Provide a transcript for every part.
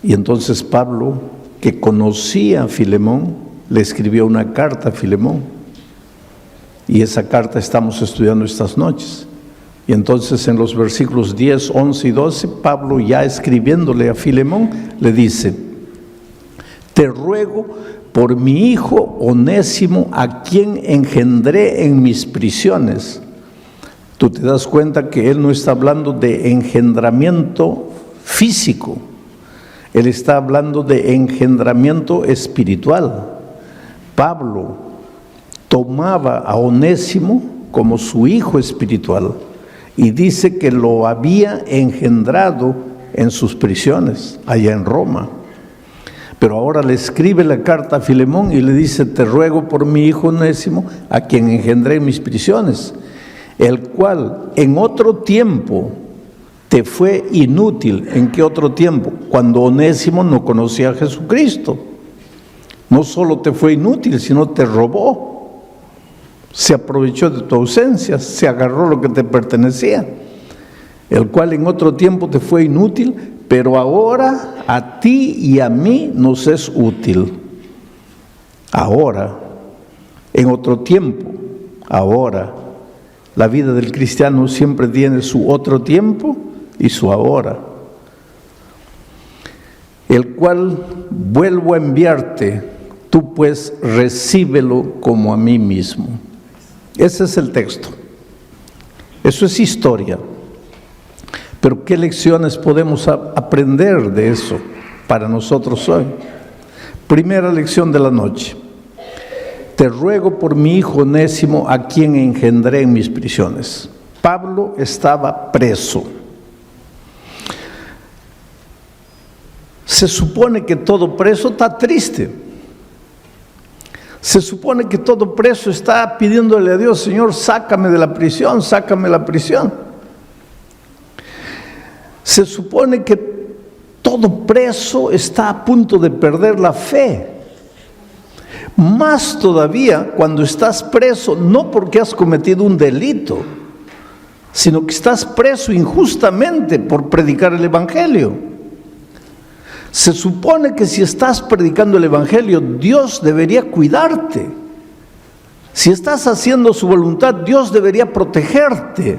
Y entonces Pablo, que conocía a Filemón, le escribió una carta a Filemón. Y esa carta estamos estudiando estas noches. Y entonces en los versículos 10, 11 y 12, Pablo, ya escribiéndole a Filemón, le dice: te ruego por mi hijo Onésimo, a quien engendré en mis prisiones. Tú te das cuenta que él no está hablando de engendramiento físico, él está hablando de engendramiento espiritual. Pablo tomaba a Onésimo como su hijo espiritual y dice que lo había engendrado en sus prisiones, allá en Roma. Pero ahora le escribe la carta a Filemón y le dice: te ruego por mi hijo Onésimo, a quien engendré en mis prisiones, el cual en otro tiempo te fue inútil. ¿En qué otro tiempo? Cuando Onésimo no conocía a Jesucristo. No solo te fue inútil, sino te robó. Se aprovechó de tu ausencia, se agarró lo que te pertenecía. El cual en otro tiempo te fue inútil, pero ahora a ti y a mí nos es útil. Ahora, en otro tiempo, ahora. La vida del cristiano siempre tiene su otro tiempo y su ahora. El cual vuelvo a enviarte, tú pues recíbelo como a mí mismo. Ese es el texto. Eso es historia. Pero ¿qué lecciones podemos aprender de eso para nosotros hoy? Primera lección de la noche: te ruego por mi hijo Onésimo, a quien engendré en mis prisiones. Pablo estaba preso. Se supone que todo preso está triste. Se supone que todo preso está pidiéndole a Dios: Señor, sácame de la prisión, sácame de la prisión. Se supone que todo preso está a punto de perder la fe. Más todavía cuando estás preso, no porque has cometido un delito, sino que estás preso injustamente por predicar el Evangelio. Se supone que si estás predicando el Evangelio, Dios debería cuidarte. Si estás haciendo su voluntad, Dios debería protegerte.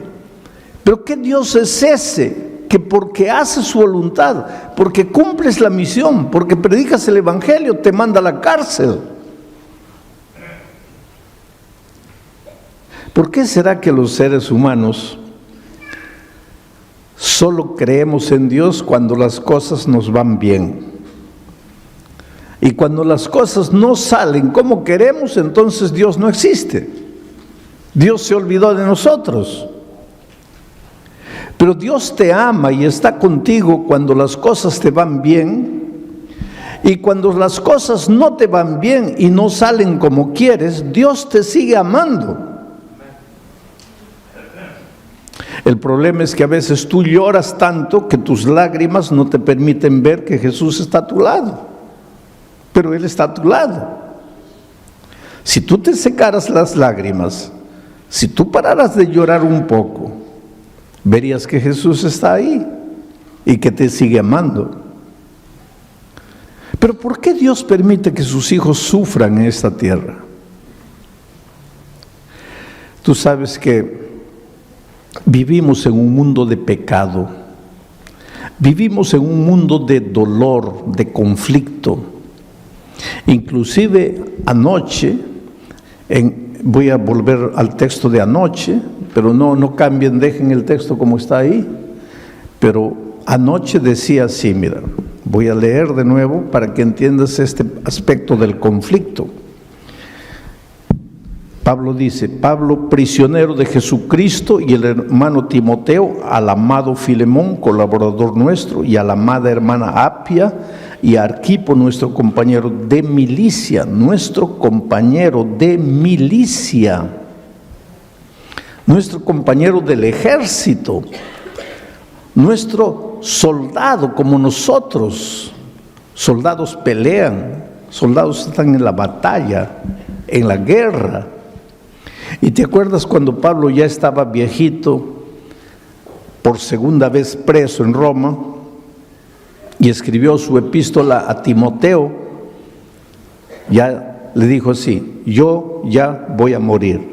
Pero ¿qué Dios es ese? Que porque haces su voluntad, porque cumples la misión, porque predicas el Evangelio, te manda a la cárcel. ¿Por qué será que los seres humanos solo creemos en Dios cuando las cosas nos van bien? Y cuando las cosas no salen como queremos, entonces Dios no existe. Dios se olvidó de nosotros. Pero Dios te ama y está contigo cuando las cosas te van bien. Y cuando las cosas no te van bien y no salen como quieres, Dios te sigue amando. El problema es que a veces tú lloras tanto que tus lágrimas no te permiten ver que Jesús está a tu lado. Pero Él está a tu lado. Si tú te secaras las lágrimas, si tú pararas de llorar un poco, verías que Jesús está ahí y que te sigue amando. Pero ¿por qué Dios permite que sus hijos sufran en esta tierra? Tú sabes que vivimos en un mundo de pecado, vivimos en un mundo de dolor, de conflicto. Inclusive anoche, voy a volver al texto de anoche, pero no cambien, dejen el texto como está ahí. Pero anoche decía así, mira, voy a leer de nuevo para que entiendas este aspecto del conflicto. Pablo dice: Pablo, prisionero de Jesucristo, y el hermano Timoteo, al amado Filemón, colaborador nuestro, y a la amada hermana Apia, y a Arquipo, nuestro compañero de milicia, nuestro compañero del ejército, nuestro soldado como nosotros. Soldados pelean, soldados están en la batalla, en la guerra. ¿Y te acuerdas cuando Pablo ya estaba viejito, por segunda vez preso en Roma? y escribió su epístola a Timoteo, ya le dijo así: yo ya voy a morir.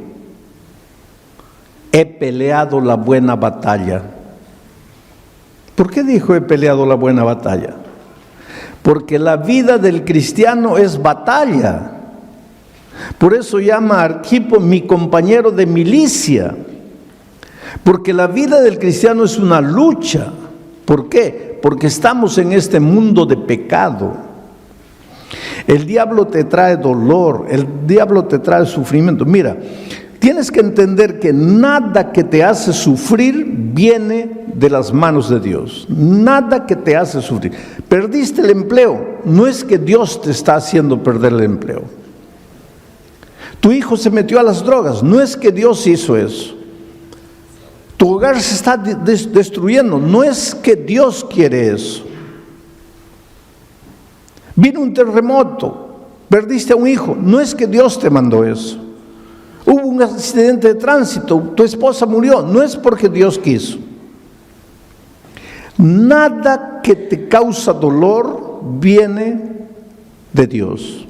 He peleado la buena batalla. ¿Por qué dijo he peleado la buena batalla? Porque la vida del cristiano es batalla. Por eso llama a Arquipo mi compañero de milicia. Porque la vida del cristiano es una lucha. ¿Por qué? Porque estamos en este mundo de pecado. El diablo te trae dolor, el diablo te trae sufrimiento. Mira, tienes que entender que nada que te hace sufrir viene de las manos de Dios. Nada que te hace sufrir. Perdiste el empleo, no es que Dios te está haciendo perder el empleo. Tu hijo se metió a las drogas, no es que Dios hizo eso. Tu hogar se está destruyendo, no es que Dios quiere eso. Vino un terremoto, perdiste a un hijo, no es que Dios te mandó eso. Hubo un accidente de tránsito, tu esposa murió, no es porque Dios quiso. Nada que te causa dolor viene de Dios.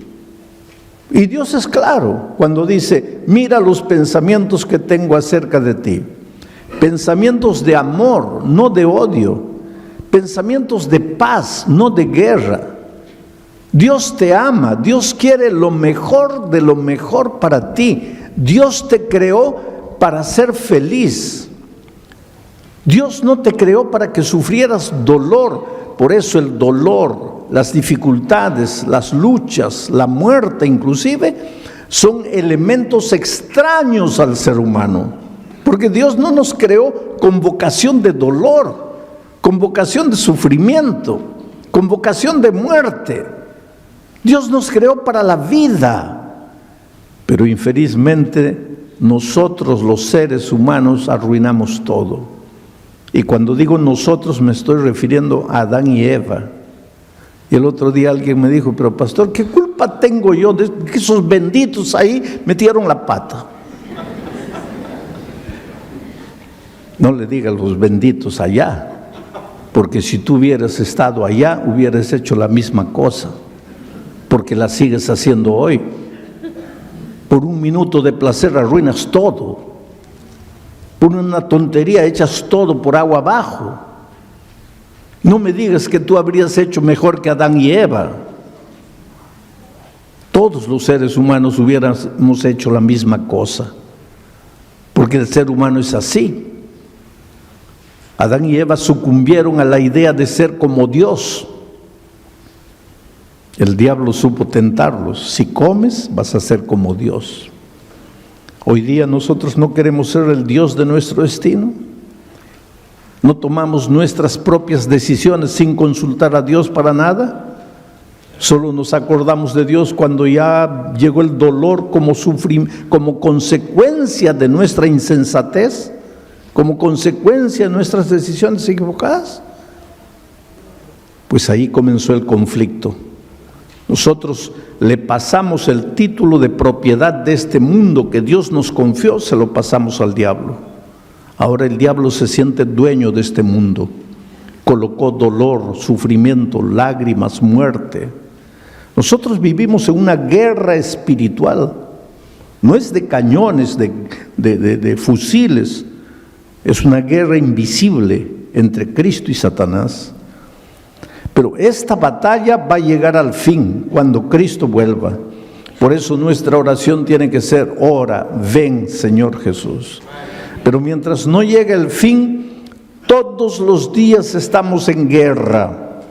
Y Dios es claro cuando dice: mira los pensamientos que tengo acerca de ti. Pensamientos de amor, no de odio. Pensamientos de paz, no de guerra. Dios te ama, Dios quiere lo mejor de lo mejor para ti. Dios te creó para ser feliz. Dios no te creó para que sufrieras dolor. Por eso el dolor, las dificultades, las luchas, la muerte inclusive, son elementos extraños al ser humano. Porque Dios no nos creó con vocación de dolor, con vocación de sufrimiento, con vocación de muerte. Dios nos creó para la vida. Pero infelizmente nosotros los seres humanos arruinamos todo. Y cuando digo nosotros me estoy refiriendo a Adán y Eva. Y el otro día alguien me dijo: pero pastor, ¿qué culpa tengo yo de que esos benditos ahí metieron la pata? No le diga a los benditos allá, porque si tú hubieras estado allá hubieras hecho la misma cosa, porque la sigues haciendo hoy. Por un minuto de placer arruinas todo. Por una tontería echas todo por agua abajo. No me digas que tú habrías hecho mejor que Adán y Eva. Todos los seres humanos hubiéramos hecho la misma cosa, porque el ser humano es así. Adán y Eva sucumbieron a la idea de ser como Dios. El diablo supo tentarlos: si comes vas a ser como Dios. Hoy día nosotros no queremos ser el Dios de nuestro destino. No tomamos nuestras propias decisiones sin consultar a Dios para nada. Solo nos acordamos de Dios cuando ya llegó el dolor como consecuencia de nuestra insensatez, como consecuencia de nuestras decisiones equivocadas. Pues ahí comenzó el conflicto. Nosotros le pasamos el título de propiedad de este mundo que Dios nos confió, se lo pasamos al diablo. Ahora el diablo se siente dueño de este mundo. Colocó dolor, sufrimiento, lágrimas, muerte. Nosotros vivimos en una guerra espiritual. No es de cañones, de fusiles. Es una guerra invisible entre Cristo y Satanás. Pero esta batalla va a llegar al fin cuando Cristo vuelva. Por eso nuestra oración tiene que ser: ora, ven Señor Jesús. Pero mientras no llegue el fin, todos los días estamos en guerra.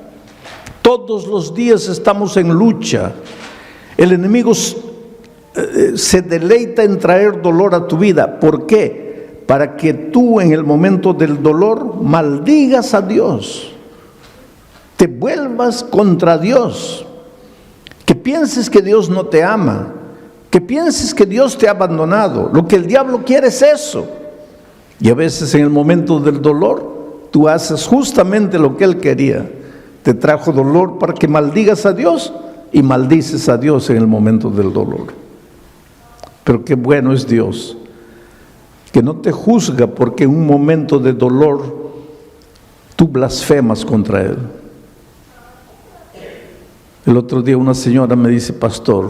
Todos los días estamos en lucha. El enemigo se deleita en traer dolor a tu vida. ¿Por qué? Para que tú en el momento del dolor maldigas a Dios. Te vuelvas contra Dios, que pienses que Dios no te ama, que pienses que Dios te ha abandonado. Lo que el diablo quiere es eso. Y a veces en el momento del dolor, tú haces justamente lo que él quería. Te trajo dolor para que maldigas a Dios y maldices a Dios en el momento del dolor. Pero qué bueno es Dios, que no te juzga porque en un momento de dolor tú blasfemas contra Él. El otro día una señora me dice: pastor,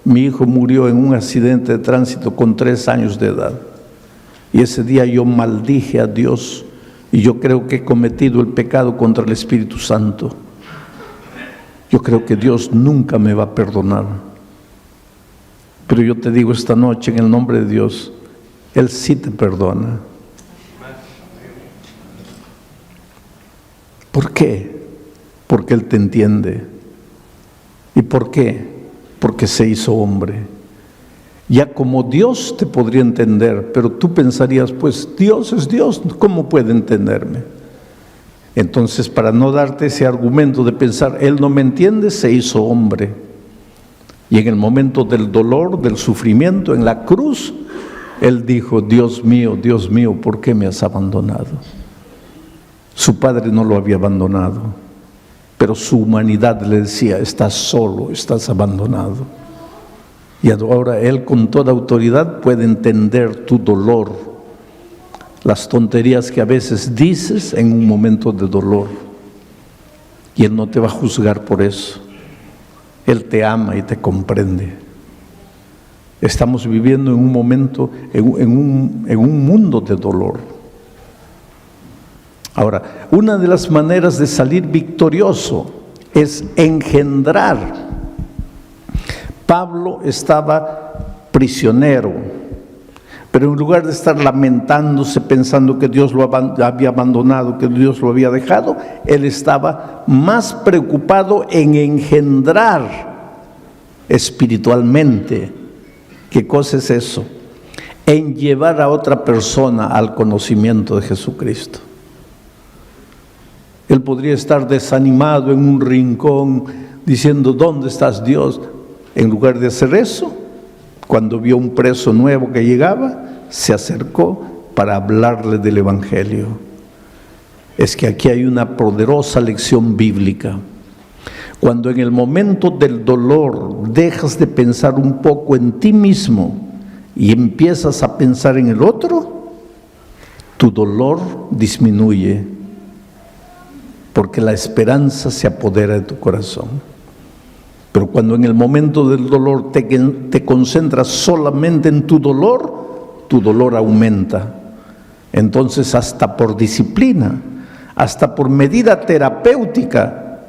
mi hijo murió en un accidente de tránsito con 3 años de edad. Y ese día yo maldije a Dios y yo creo que he cometido el pecado contra el Espíritu Santo. Yo creo que Dios nunca me va a perdonar. Pero yo te digo esta noche, en el nombre de Dios, Él sí te perdona. ¿Por qué? Porque Él te entiende. ¿Y por qué? Porque se hizo hombre. Ya como Dios te podría entender, pero tú pensarías: pues Dios es Dios, ¿cómo puede entenderme? Entonces, para no darte ese argumento de pensar, Él no me entiende, se hizo hombre. Y en el momento del dolor, del sufrimiento, en la cruz, Él dijo: Dios mío, ¿por qué me has abandonado? Su padre no lo había abandonado, pero su humanidad le decía: estás solo, estás abandonado. Y ahora Él con toda autoridad puede entender tu dolor, las tonterías que a veces dices en un momento de dolor. Y Él no te va a juzgar por eso. Él te ama y te comprende. Estamos viviendo en un momento, en un mundo de dolor. Ahora, una de las maneras de salir victorioso es engendrar. Pablo estaba prisionero, pero en lugar de estar lamentándose pensando que Dios lo había abandonado, que Dios lo había dejado, él estaba más preocupado en engendrar espiritualmente. ¿Qué cosa es eso? En llevar a otra persona al conocimiento de Jesucristo. Él podría estar desanimado en un rincón diciendo: ¿dónde estás, Dios? En lugar de hacer eso, cuando vio un preso nuevo que llegaba, se acercó para hablarle del Evangelio. Es que aquí hay una poderosa lección bíblica. Cuando en el momento del dolor dejas de pensar un poco en ti mismo y empiezas a pensar en el otro, tu dolor disminuye, porque la esperanza se apodera de tu corazón. Pero cuando en el momento del dolor te concentras solamente en tu dolor aumenta. Entonces, hasta por disciplina, hasta por medida terapéutica,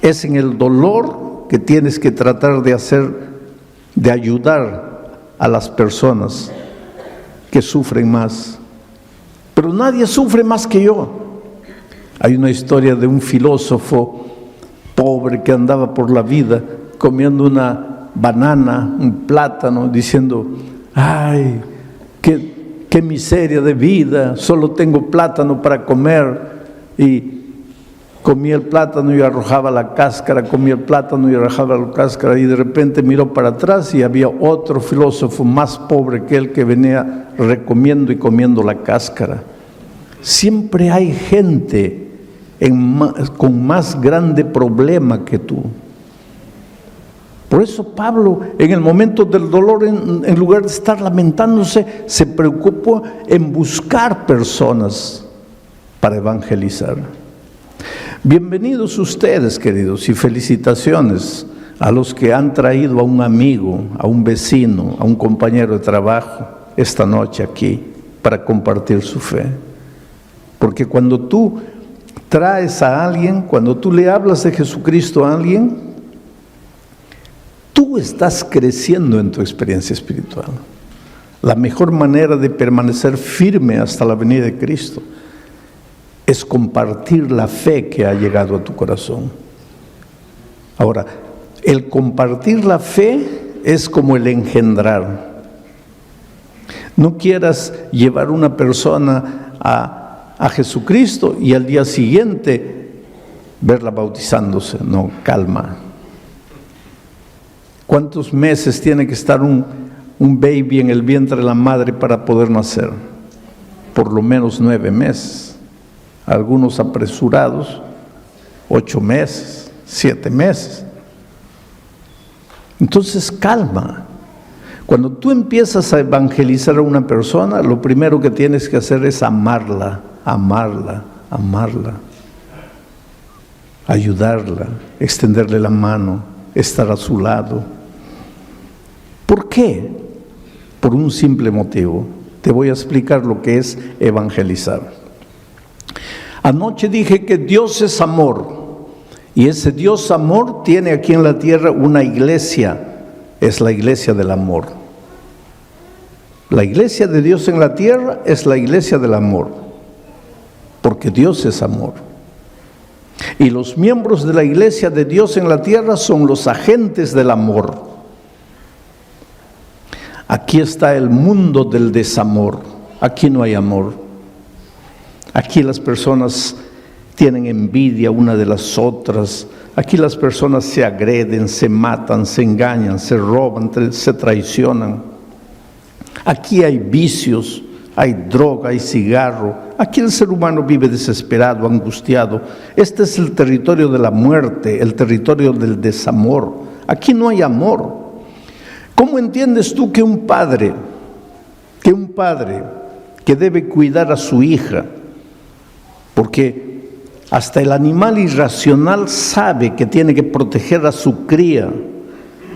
es en el dolor que tienes que tratar de ayudar a las personas que sufren más. Pero nadie sufre más que yo. Hay una historia de un filósofo pobre que andaba por la vida comiendo una banana, un plátano, diciendo: ¡ay, qué miseria de vida! Solo tengo plátano para comer. Y comía el plátano y arrojaba la cáscara, comía el plátano y arrojaba la cáscara, y de repente miró para atrás y había otro filósofo más pobre que él que venía recomiendo y comiendo la cáscara. Siempre hay gente con más grande problema que tú. Por eso Pablo, en el momento del dolor, en lugar de estar lamentándose, se preocupó en buscar personas para evangelizar. Bienvenidos ustedes, queridos, y felicitaciones a los que han traído a un amigo, a un vecino, a un compañero de trabajo esta noche aquí para compartir su fe. Porque cuando tú traes a alguien, cuando tú le hablas de Jesucristo a alguien, tú estás creciendo en tu experiencia espiritual. La mejor manera de permanecer firme hasta la venida de Cristo es compartir la fe que ha llegado a tu corazón. Ahora, el compartir la fe es como el engendrar. No quieras llevar una persona a Jesucristo y al día siguiente verla bautizándose. No, calma. ¿Cuántos meses tiene que estar un baby en el vientre de la madre para poder nacer? Por lo menos 9 meses. Algunos apresurados, 8 meses, 7 meses. Entonces, calma. Cuando tú empiezas a evangelizar a una persona, lo primero que tienes que hacer es amarla, amarla, amarla. ayudarla, extenderle la mano, estar a su lado. ¿Por qué? Por un simple motivo. Te voy a explicar lo que es evangelizar. Anoche dije que Dios es amor, y ese Dios amor tiene aquí en la tierra una iglesia, es la iglesia del amor. La iglesia de Dios en la tierra es la iglesia del amor, porque Dios es amor. Y los miembros de la iglesia de Dios en la tierra son los agentes del amor. Aquí está el mundo del desamor, aquí no hay amor. Aquí las personas tienen envidia una de las otras, aquí las personas se agreden, se matan, se engañan, se roban, se traicionan. Aquí hay vicios, hay droga, hay cigarro. Aquí el ser humano vive desesperado, angustiado. Este es el territorio de la muerte, el territorio del desamor. Aquí no hay amor. ¿Cómo entiendes tú que un padre que debe cuidar a su hija, porque hasta el animal irracional sabe que tiene que proteger a su cría,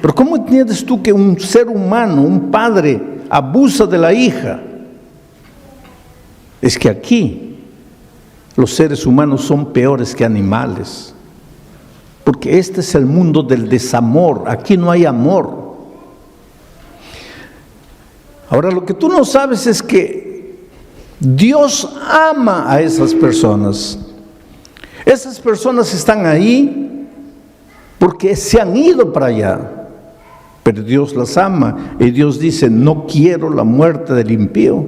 pero cómo entiendes tú que un ser humano, un padre, abusa de la hija? Es que aquí los seres humanos son peores que animales, porque este es el mundo del desamor, aquí no hay amor. Ahora, lo que tú no sabes es que Dios ama a esas personas. Esas personas están ahí porque se han ido para allá, pero Dios las ama y Dios dice: no quiero la muerte del impío.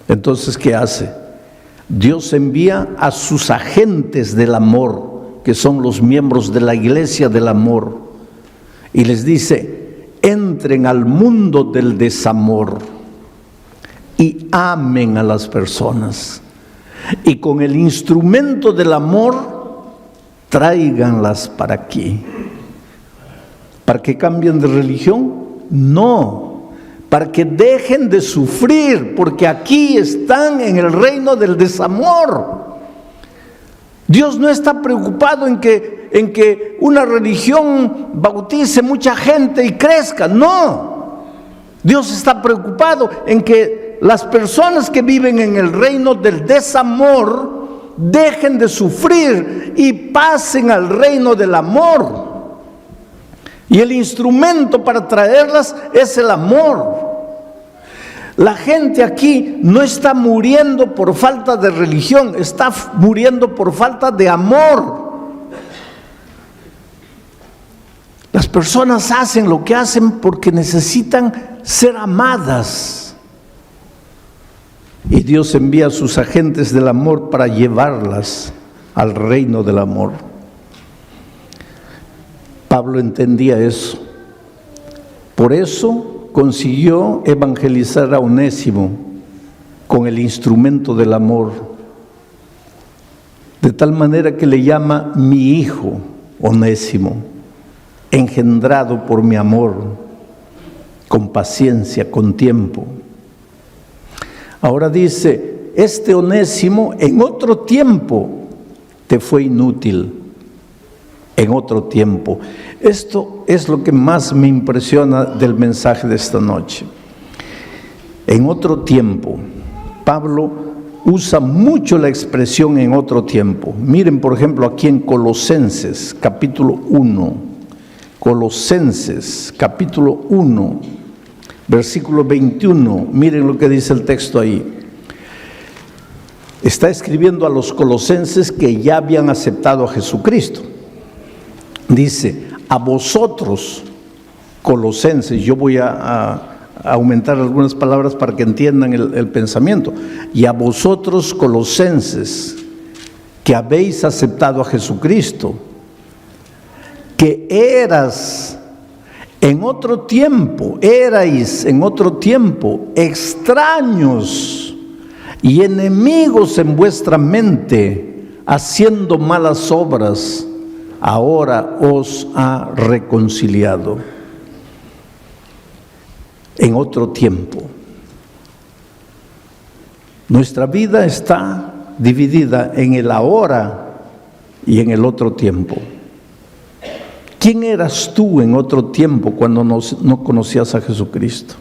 Entonces, ¿qué hace? Dios envía a sus agentes del amor, que son los miembros de la iglesia del amor, y les dice: entren al mundo del desamor y amen a las personas, y con el instrumento del amor tráiganlas para aquí. ¿Para que cambien de religión? No, para que dejen de sufrir, porque aquí están en el reino del desamor. Dios no está preocupado en que una religión bautice mucha gente y crezca, no. Dios está preocupado en que las personas que viven en el reino del desamor dejen de sufrir y pasen al reino del amor. Y el instrumento para traerlas es el amor. La gente aquí no está muriendo por falta de religión, está muriendo por falta de amor. Las personas hacen lo que hacen porque necesitan ser amadas. Y Dios envía a sus agentes del amor para llevarlas al reino del amor. Pablo entendía eso. Por eso consiguió evangelizar a Onésimo con el instrumento del amor, de tal manera que le llama mi hijo Onésimo, engendrado por mi amor, con paciencia, con tiempo. Ahora dice: este Onésimo en otro tiempo te fue inútil. En otro tiempo. Esto es lo que más me impresiona del mensaje de esta noche. En otro tiempo. Pablo usa mucho la expresión en otro tiempo. Miren, por ejemplo, aquí en Colosenses, capítulo 1. Colosenses, capítulo 1, versículo 21. Miren lo que dice el texto ahí. Está escribiendo a los colosenses que ya habían aceptado a Jesucristo. Dice: a vosotros, colosenses, yo voy a aumentar algunas palabras para que entiendan el pensamiento. Y a vosotros, colosenses, que habéis aceptado a Jesucristo, que erais en otro tiempo extraños y enemigos en vuestra mente, haciendo malas obras, ahora os ha reconciliado. En otro tiempo. Nuestra vida está dividida en el ahora y en el otro tiempo. ¿Quién eras tú en otro tiempo cuando no conocías a Jesucristo?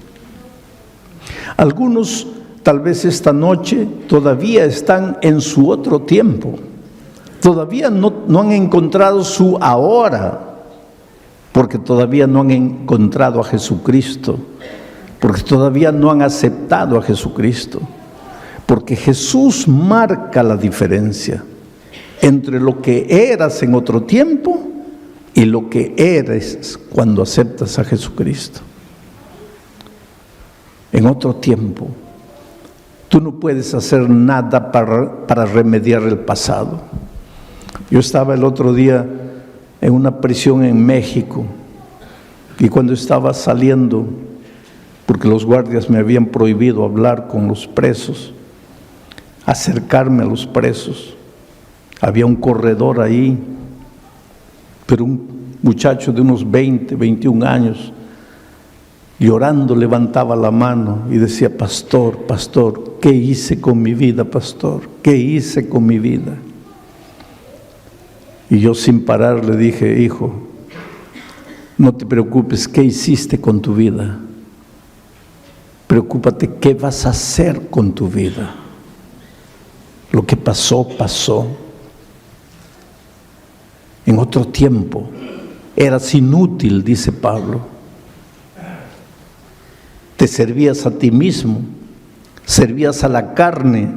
Algunos tal vez esta noche todavía están en su otro tiempo. Todavía no han encontrado su ahora, porque todavía no han encontrado a Jesucristo, porque todavía no han aceptado a Jesucristo, porque Jesús marca la diferencia entre lo que eras en otro tiempo y lo que eres cuando aceptas a Jesucristo. En otro tiempo, tú no puedes hacer nada para remediar el pasado. Yo estaba el otro día en una prisión en México y cuando estaba saliendo, porque los guardias me habían prohibido hablar con los presos, acercarme a los presos, había un corredor ahí, pero un muchacho de unos 20, 21 años, llorando levantaba la mano y decía: pastor, pastor, ¿qué hice con mi vida, pastor? ¿Qué hice con mi vida? Y yo sin parar le dije: hijo, no te preocupes, ¿qué hiciste con tu vida? Preocúpate, ¿qué vas a hacer con tu vida? Lo que pasó, pasó. En otro tiempo eras inútil, dice Pablo. Te servías a ti mismo, servías a la carne,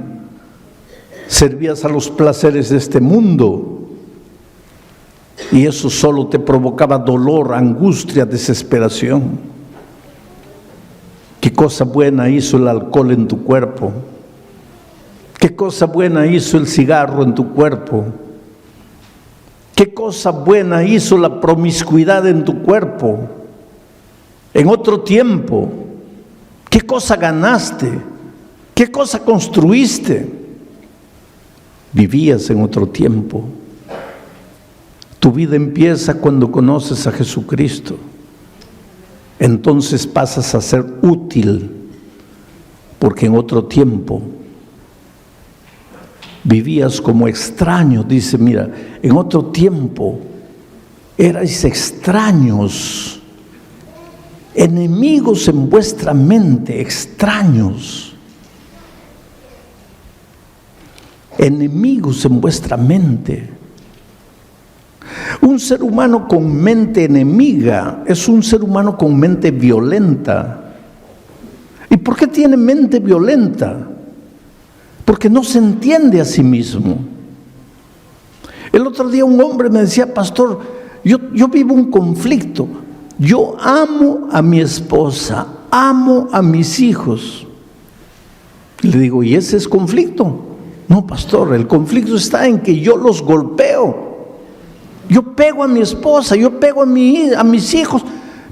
servías a los placeres de este mundo. Y eso solo te provocaba dolor, angustia, desesperación. ¿Qué cosa buena hizo el alcohol en tu cuerpo? ¿Qué cosa buena hizo el cigarro en tu cuerpo? ¿Qué cosa buena hizo la promiscuidad en tu cuerpo? En otro tiempo, ¿qué cosa ganaste? ¿Qué cosa construiste? Vivías en otro tiempo. Tu vida empieza cuando conoces a Jesucristo. Entonces pasas a ser útil, porque en otro tiempo vivías como extraño. Dice, mira, en otro tiempo erais extraños, enemigos en vuestra mente, extraños, enemigos en vuestra mente. Un ser humano con mente enemiga es un ser humano con mente violenta. ¿Y por qué tiene mente violenta? Porque no se entiende a sí mismo. El otro día un hombre me decía: pastor, yo vivo un conflicto. Yo amo a mi esposa, amo a mis hijos. Le digo: ¿y ese es conflicto? No, pastor, el conflicto está en que yo los golpeo. Yo pego a mi esposa, yo pego a mis hijos,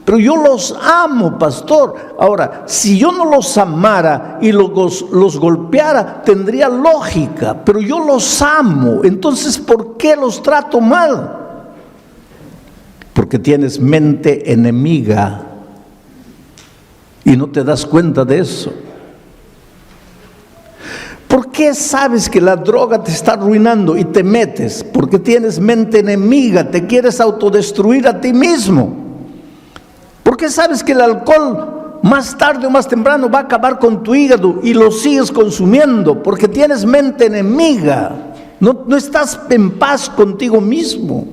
pero yo los amo, pastor. Ahora, si yo no los amara y los golpeara, tendría lógica, pero yo los amo. Entonces, ¿por qué los trato mal? Porque tienes mente enemiga y no te das cuenta de eso. ¿Por qué sabes que la droga te está arruinando y te metes? Porque tienes mente enemiga, te quieres autodestruir a ti mismo. ¿Por qué sabes que el alcohol más tarde o más temprano va a acabar con tu hígado y lo sigues consumiendo? Porque tienes mente enemiga, no estás en paz contigo mismo.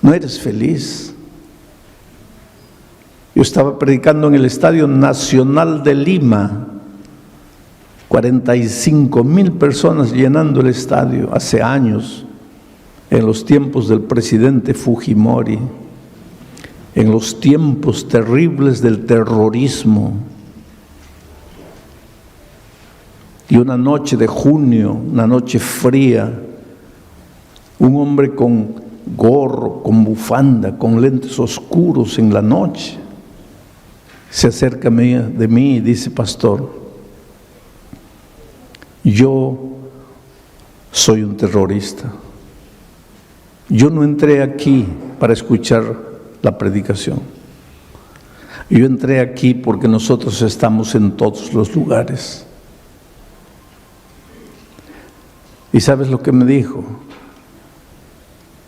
No eres feliz. Yo estaba predicando en el Estadio Nacional de Lima, 45,000 personas llenando el estadio hace años, en los tiempos del presidente Fujimori, en los tiempos terribles del terrorismo. Y una noche de junio, una noche fría, un hombre con gorro, con bufanda, con lentes oscuros en la noche, se acerca de mí y dice: pastor, yo soy un terrorista. Yo no entré aquí para escuchar la predicación. Yo entré aquí porque nosotros estamos en todos los lugares. ¿Y sabes lo que me dijo?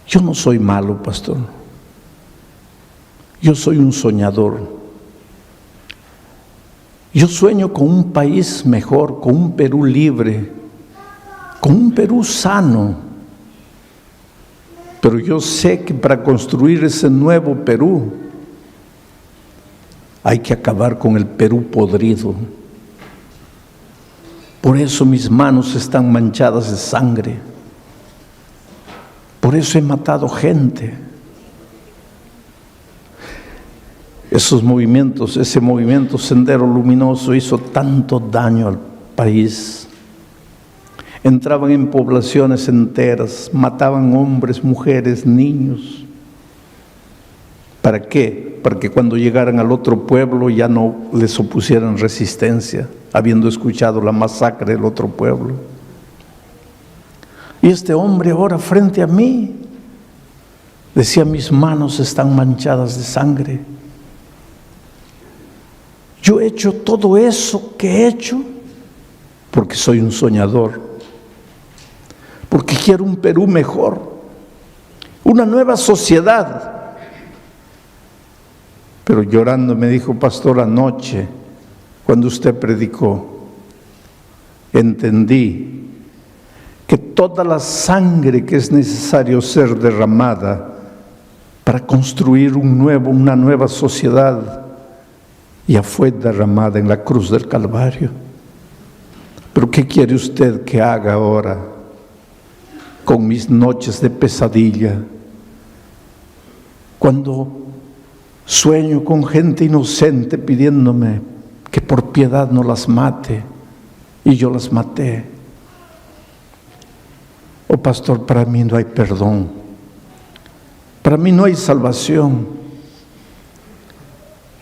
Yo no soy malo, pastor. Yo soy un soñador. Yo sueño con un país mejor, con un Perú libre, con un Perú sano. Pero yo sé que para construir ese nuevo Perú hay que acabar con el Perú podrido. Por eso mis manos están manchadas de sangre. Por eso he matado gente. Esos movimientos, ese movimiento Sendero Luminoso hizo tanto daño al país. Entraban en poblaciones enteras, mataban hombres, mujeres, niños. ¿Para qué? Para que cuando llegaran al otro pueblo ya no les opusieran resistencia, habiendo escuchado la masacre del otro pueblo. Y este hombre ahora frente a mí decía: mis manos están manchadas de sangre. Yo he hecho todo eso que he hecho porque soy un soñador, porque quiero un Perú mejor, una nueva sociedad. Pero llorando me dijo: pastor, anoche cuando usted predicó, entendí que toda la sangre que es necesario ser derramada para construir una nueva sociedad ya fue derramada en la cruz del Calvario. Pero ¿qué quiere usted que haga ahora con mis noches de pesadilla? Cuando sueño con gente inocente pidiéndome que por piedad no las mate, y yo las maté. Oh pastor, para mí no hay perdón, para mí no hay salvación.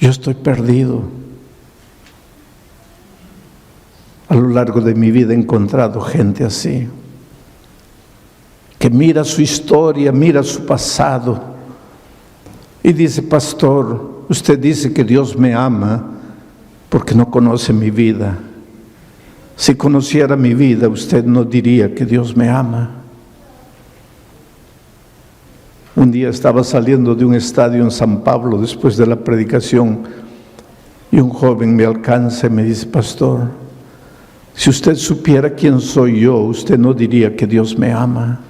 Yo estoy perdido. A lo largo de mi vida he encontrado gente así, que mira su historia, mira su pasado y dice: pastor, usted dice que Dios me ama porque no conoce mi vida. Si conociera mi vida, usted no diría que Dios me ama. Un día estaba saliendo de un estadio en San Pablo después de la predicación y un joven me alcanza y me dice: pastor, si usted supiera quién soy yo, usted no diría que Dios me ama.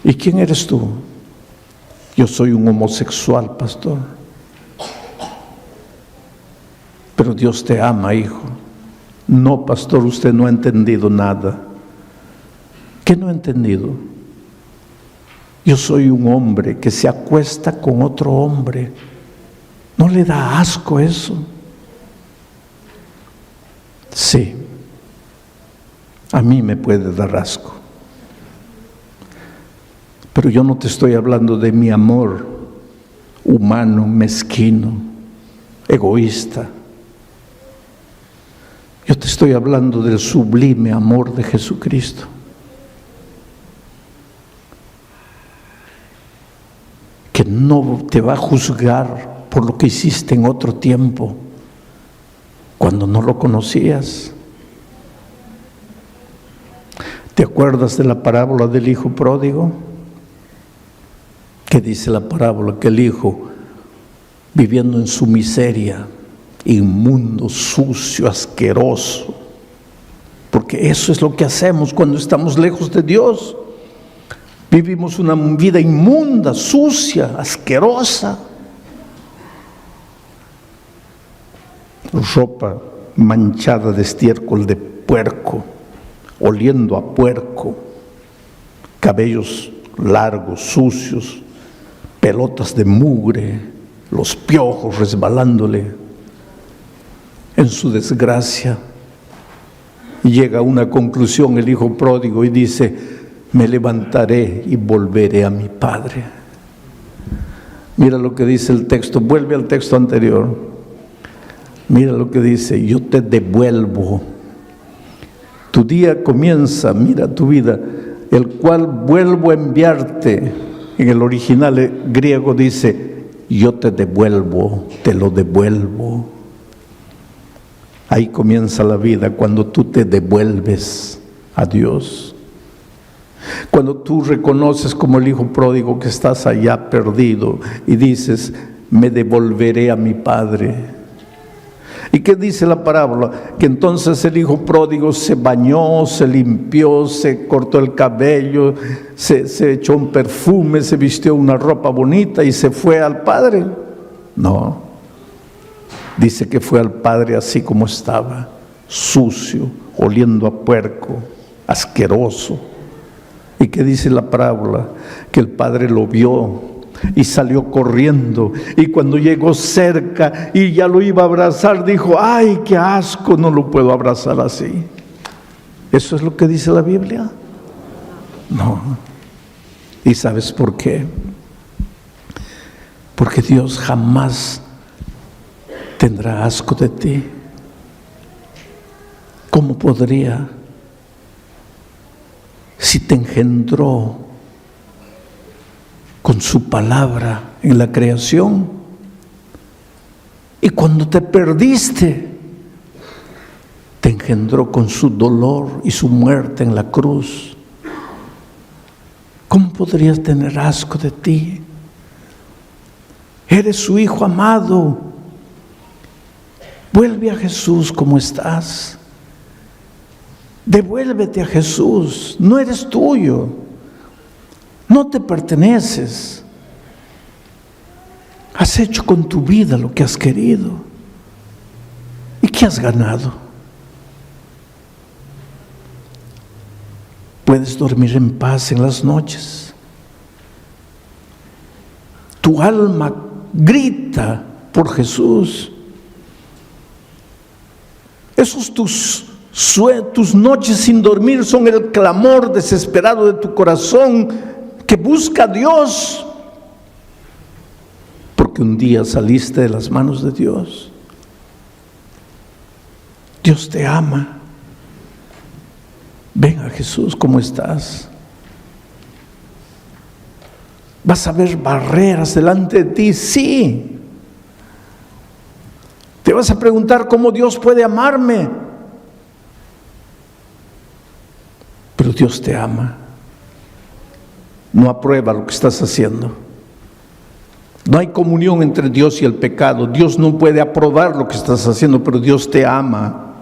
¿Y quién eres tú? Yo soy un homosexual, pastor. Pero Dios te ama, hijo. No, pastor, usted no ha entendido nada. ¿Qué no ha entendido? Yo soy un hombre que se acuesta con otro hombre. ¿No le da asco eso? Sí, a mí me puede dar asco. Pero yo no te estoy hablando de mi amor humano, mezquino, egoísta. Yo te estoy hablando del sublime amor de Jesucristo. Que no te va a juzgar por lo que hiciste en otro tiempo, cuando no lo conocías. ¿Te acuerdas de la parábola del hijo pródigo? ¿Qué dice la parábola? Que el hijo, viviendo en su miseria, inmundo, sucio, asqueroso, porque eso es lo que hacemos cuando estamos lejos de Dios. Vivimos una vida inmunda, sucia, asquerosa. Ropa manchada de estiércol de puerco, oliendo a puerco, cabellos largos, sucios, pelotas de mugre, los piojos resbalándole. En su desgracia llega a una conclusión el hijo pródigo y dice: me levantaré y volveré a mi padre. Mira lo que dice el texto, vuelve al texto anterior. Mira lo que dice: yo te devuelvo. Tu día comienza, mira tu vida, el cual vuelvo a enviarte. En el original griego dice: yo te devuelvo, te lo devuelvo. Ahí comienza la vida, cuando tú te devuelves a Dios. Cuando tú reconoces como el hijo pródigo que estás allá perdido y dices, me devolveré a mi padre. ¿Y qué dice la parábola? Que entonces el hijo pródigo se bañó, se limpió, se cortó el cabello, se echó un perfume, se vistió una ropa bonita y se fue al padre. No, dice que fue al padre así como estaba, sucio, oliendo a puerco, asqueroso. ¿Y qué dice la parábola? Que el padre lo vio y salió corriendo, y cuando llegó cerca y ya lo iba a abrazar, dijo, ¡ay, qué asco! No lo puedo abrazar así. ¿Eso es lo que dice la Biblia? No. ¿Y sabes por qué? Porque Dios jamás tendrá asco de ti. ¿Cómo podría? Si te engendró con su palabra en la creación, y cuando te perdiste, te engendró con su dolor y su muerte en la cruz. ¿Cómo podrías tener asco de ti? Eres su hijo amado. Vuelve a Jesús como estás. Devuélvete a Jesús. No eres tuyo. No te perteneces. Has hecho con tu vida lo que has querido. ¿Y qué has ganado? Puedes dormir en paz en las noches. Tu alma grita por Jesús. Esos tus noches sin dormir son el clamor desesperado de tu corazón que busca a Dios, porque un día saliste de las manos de Dios. Dios te ama. Ven a Jesús como estás. ¿Vas a ver barreras delante de ti? Sí. Te vas a preguntar cómo Dios puede amarme. Pero Dios te ama. No aprueba lo que estás haciendo. No hay comunión entre Dios y el pecado. Dios no puede aprobar lo que estás haciendo, pero Dios te ama.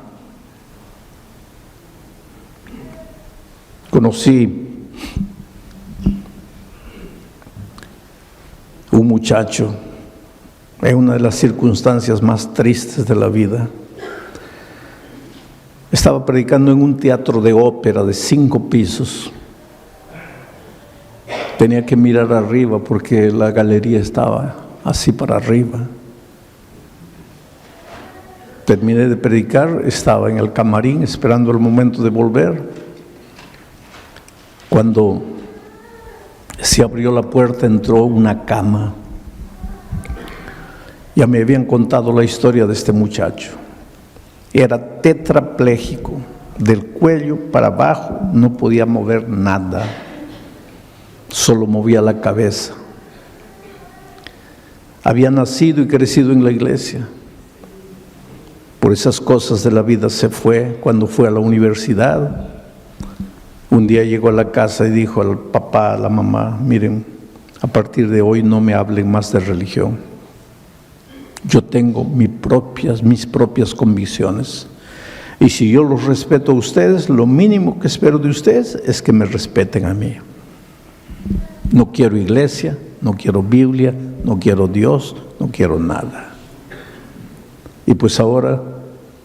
Conocí un muchacho en una de las circunstancias más tristes de la vida. Estaba predicando en un teatro de ópera de 5 pisos. Tenía que mirar arriba porque la galería estaba así para arriba. Terminé de predicar, estaba en el camarín esperando el momento de volver. Cuando se abrió la puerta, entró una cama. Ya me habían contado la historia de este muchacho. Era tetrapléjico, del cuello para abajo no podía mover nada. Solo movía la cabeza. Había nacido y crecido en la iglesia. Por esas cosas de la vida se fue. Cuando fue a la universidad, un día llegó a la casa y dijo al papá, a la mamá, miren, a partir de hoy no me hablen más de religión. Yo tengo mis propias convicciones. Y si yo los respeto a ustedes, lo mínimo que espero de ustedes es que me respeten a mí. No quiero iglesia, no quiero Biblia, no quiero Dios, no quiero nada. Y pues ahora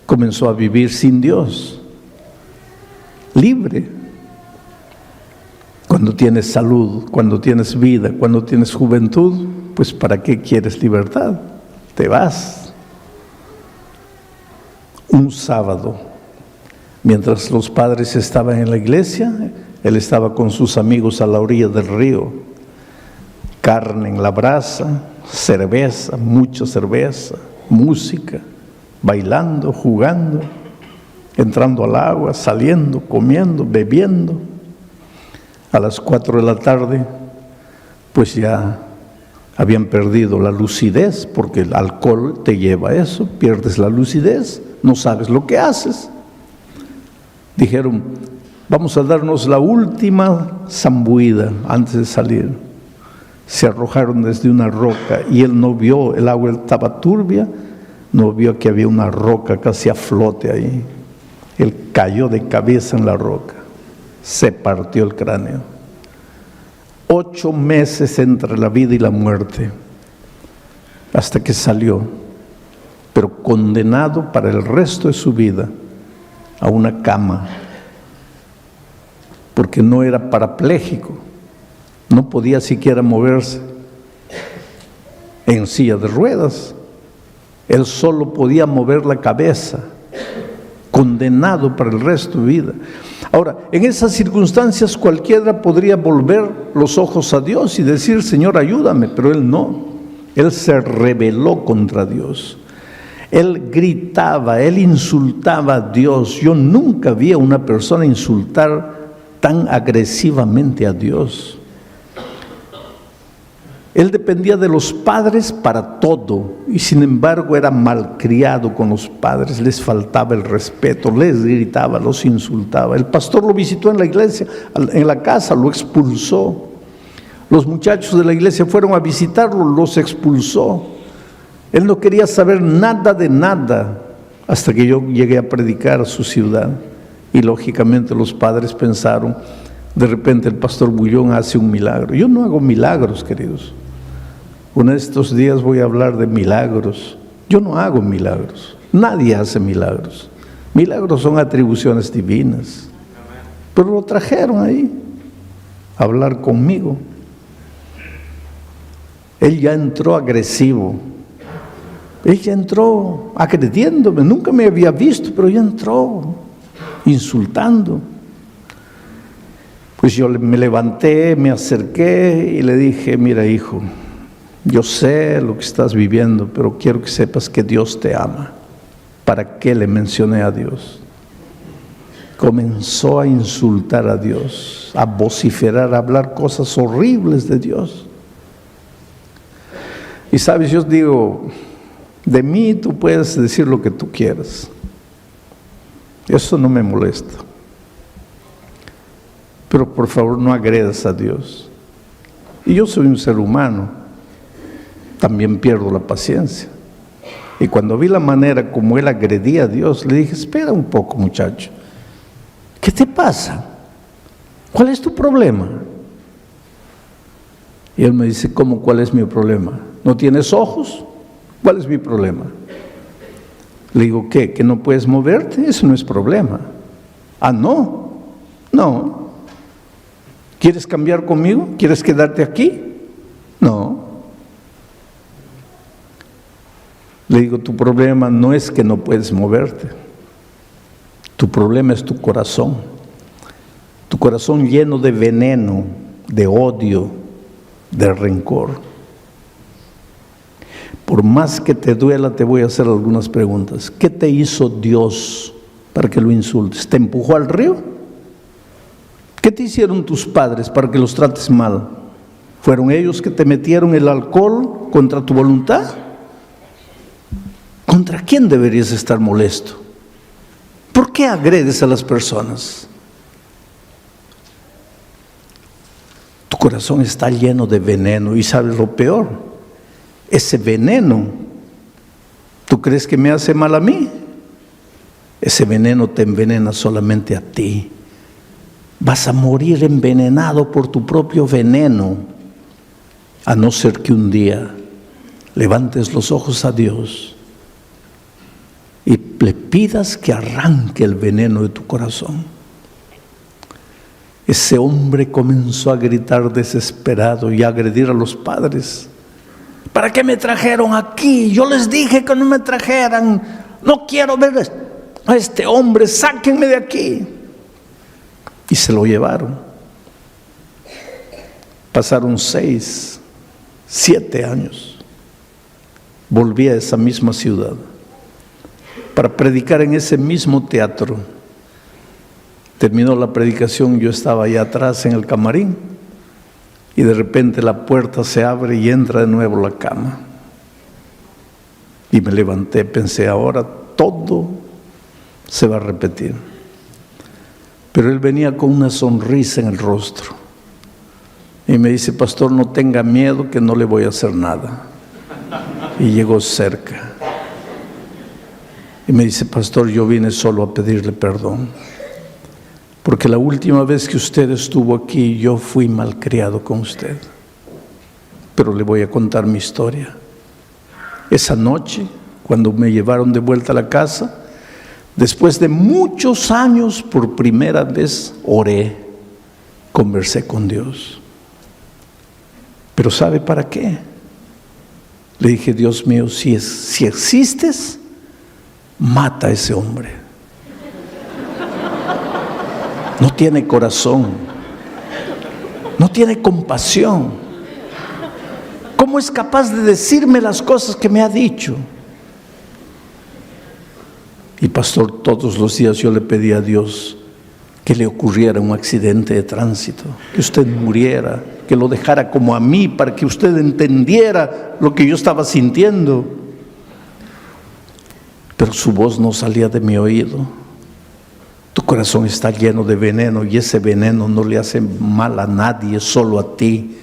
comenzó a vivir sin Dios, libre. Cuando tienes salud, cuando tienes vida, cuando tienes juventud, pues ¿para qué quieres libertad? Te vas. Un sábado, mientras los padres estaban en la iglesia, él estaba con sus amigos a la orilla del río. Carne en la brasa, cerveza, mucha cerveza, música, bailando, jugando, entrando al agua, saliendo, comiendo, bebiendo. A las 4 de la tarde, pues ya habían perdido la lucidez, porque el alcohol te lleva a eso, pierdes la lucidez, no sabes lo que haces. Dijeron, Vamos a darnos la última zambuida antes de salir. Se arrojaron desde una roca y él no vio, el agua estaba turbia, no vio que había una roca casi a flote ahí. Él cayó de cabeza en la roca, se partió el cráneo. 8 meses entre la vida y la muerte, hasta que salió, pero condenado para el resto de su vida a una cama, porque no era parapléjico, no podía siquiera moverse en silla de ruedas, él solo podía mover la cabeza, condenado para el resto de vida. Ahora, en esas circunstancias cualquiera podría volver los ojos a Dios y decir, Señor, ayúdame, pero él no. Él se rebeló contra Dios. Él gritaba, él insultaba a Dios. Yo nunca vi a una persona insultar tan agresivamente a Dios. Él dependía de los padres para todo y sin embargo era malcriado con los padres, les faltaba el respeto, les gritaba, los insultaba. El pastor lo visitó en la iglesia, en la casa, lo expulsó. Los muchachos de la iglesia fueron a visitarlo, los expulsó. Él no quería saber nada de nada hasta que yo llegué a predicar a su ciudad. Y lógicamente los padres pensaron, de repente el pastor Bullón hace un milagro. Yo no hago milagros, queridos. Uno de estos días voy a hablar de milagros. Yo no hago milagros. Nadie hace milagros. Milagros son atribuciones divinas. Pero lo trajeron ahí a hablar conmigo. Él ya entró agresivo. Él ya entró agrediéndome. Nunca me había visto, pero ya entró insultando. Pues yo me levanté, me acerqué y le dije, mira hijo, yo sé lo que estás viviendo, pero quiero que sepas que Dios te ama. ¿Para qué le mencioné a Dios? Comenzó a insultar a Dios, a vociferar, a hablar cosas horribles de Dios. Y sabes, yo digo, de mí tú puedes decir lo que tú quieras. Eso no me molesta. Pero por favor no agredas a Dios. Y yo soy un ser humano. También pierdo la paciencia. Y cuando vi la manera como él agredía a Dios, le dije, espera un poco, muchacho. ¿Qué te pasa? ¿Cuál es tu problema? Y él me dice, ¿cómo cuál es mi problema? ¿No tienes ojos? ¿Cuál es mi problema? Le digo, ¿qué? ¿Que no puedes moverte? Eso no es problema. Ah, no. No. ¿Quieres cambiar conmigo? ¿Quieres quedarte aquí? No. Le digo, tu problema no es que no puedes moverte. Tu problema es tu corazón. Tu corazón lleno de veneno, de odio, de rencor. Por más que te duela, te voy a hacer algunas preguntas. ¿Qué te hizo Dios para que lo insultes? ¿Te empujó al río? ¿Qué te hicieron tus padres para que los trates mal? ¿Fueron ellos que te metieron el alcohol contra tu voluntad? ¿Contra quién deberías estar molesto? ¿Por qué agredes a las personas? Tu corazón está lleno de veneno y sabes lo peor, ese veneno, ¿tú crees que me hace mal a mí? Ese veneno te envenena solamente a ti. Vas a morir envenenado por tu propio veneno, a no ser que un día levantes los ojos a Dios y le pidas que arranque el veneno de tu corazón. Ese hombre comenzó a gritar desesperado y a agredir a los padres. ¿Para qué me trajeron aquí? Yo les dije que no me trajeran. No quiero ver a este hombre, sáquenme de aquí. Y se lo llevaron. Pasaron 6, 7 años. Volví a esa misma ciudad para predicar en ese mismo teatro. Terminó la predicación, yo estaba allá atrás en el camarín y de repente la puerta se abre y entra de nuevo la cama. Y me levanté, pensé, ahora todo se va a repetir. Pero él venía con una sonrisa en el rostro. Y me dice: pastor, no tenga miedo, que no le voy a hacer nada. Y llegó cerca. Y me dice: pastor, yo vine solo a pedirle perdón. Porque la última vez que usted estuvo aquí, yo fui malcriado con usted. Pero le voy a contar mi historia. Esa noche, cuando me llevaron de vuelta a la casa, después de muchos años, por primera vez oré, conversé con Dios. Pero ¿sabe para qué? Le dije: Dios mío, si existes, mata a ese hombre. No tiene corazón, no tiene compasión. ¿Cómo es capaz de decirme las cosas que me ha dicho? Y pastor, todos los días yo le pedí a Dios que le ocurriera un accidente de tránsito, que usted muriera, que lo dejara como a mí, para que usted entendiera lo que yo estaba sintiendo. Pero su voz no salía de mi oído. Tu corazón está lleno de veneno, y ese veneno no le hace mal a nadie, solo a ti.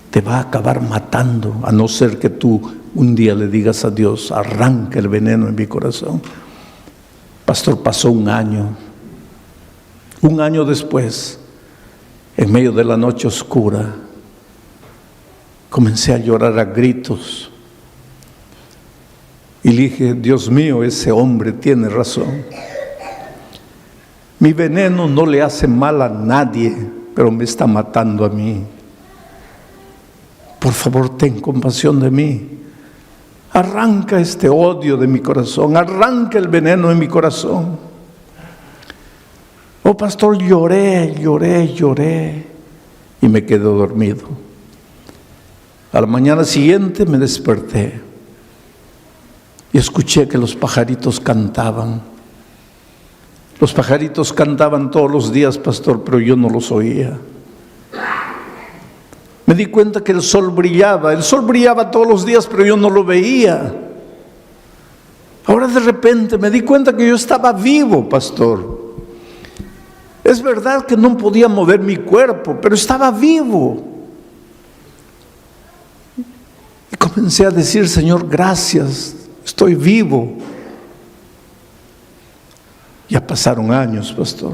Te va a acabar matando, a no ser que tú un día le digas a Dios: arranca el veneno en mi corazón. Pastor, pasó un año. Un año después, en medio de la noche oscura, comencé a llorar a gritos. Y le dije: Dios mío, ese hombre tiene razón. Mi veneno no le hace mal a nadie, pero me está matando a mí. Por favor, ten compasión de mí. Arranca este odio de mi corazón, arranca el veneno de mi corazón. Oh, pastor, lloré y me quedé dormido. A la mañana siguiente me desperté y escuché que los pajaritos cantaban. Los pajaritos cantaban todos los días, pastor, pero yo no los oía. Me di cuenta que el sol brillaba todos los días, pero yo no lo veía. Ahora de repente me di cuenta que yo estaba vivo, pastor. Es verdad que no podía mover mi cuerpo, pero estaba vivo. Y comencé a decir: Señor, gracias, estoy vivo. Ya pasaron años, pastor.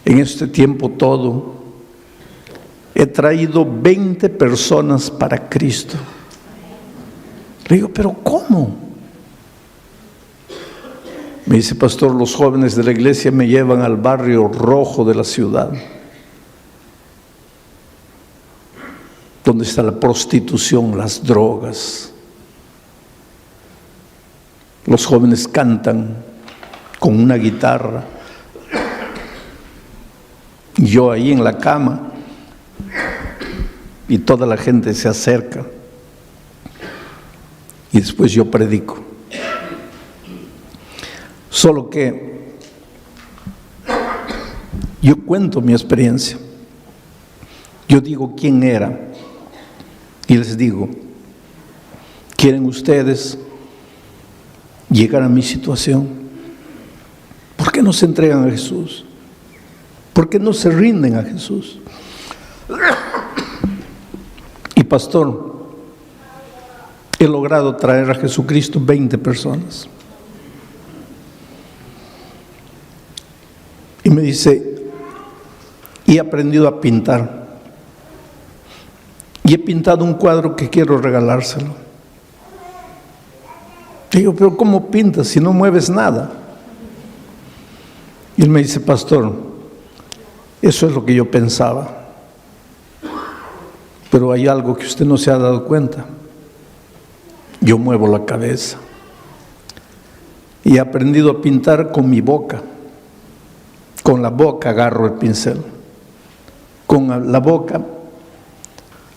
En este tiempo todo, he traído 20 personas para Cristo. Le digo: ¿pero cómo? Me dice: pastor, los jóvenes de la iglesia me llevan al barrio rojo de la ciudad, donde está la prostitución, las drogas. Los jóvenes cantan con una guitarra, y yo ahí en la cama, y toda la gente se acerca, y después yo predico. Solo que yo cuento mi experiencia. Yo digo quién era y les digo: ¿quieren ustedes llegar a mi situación? ¿Por qué no se entregan a Jesús? ¿Por qué no se rinden a Jesús? Y pastor, he logrado traer a Jesucristo 20 personas. Y me dice: y he aprendido a pintar. Y he pintado un cuadro que quiero regalárselo. Digo: pero ¿cómo pintas si no mueves nada? Y él me dice: pastor, eso es lo que yo pensaba. Pero hay algo que usted no se ha dado cuenta. Yo muevo la cabeza. Y he aprendido a pintar con mi boca. Con la boca agarro el pincel. Con la boca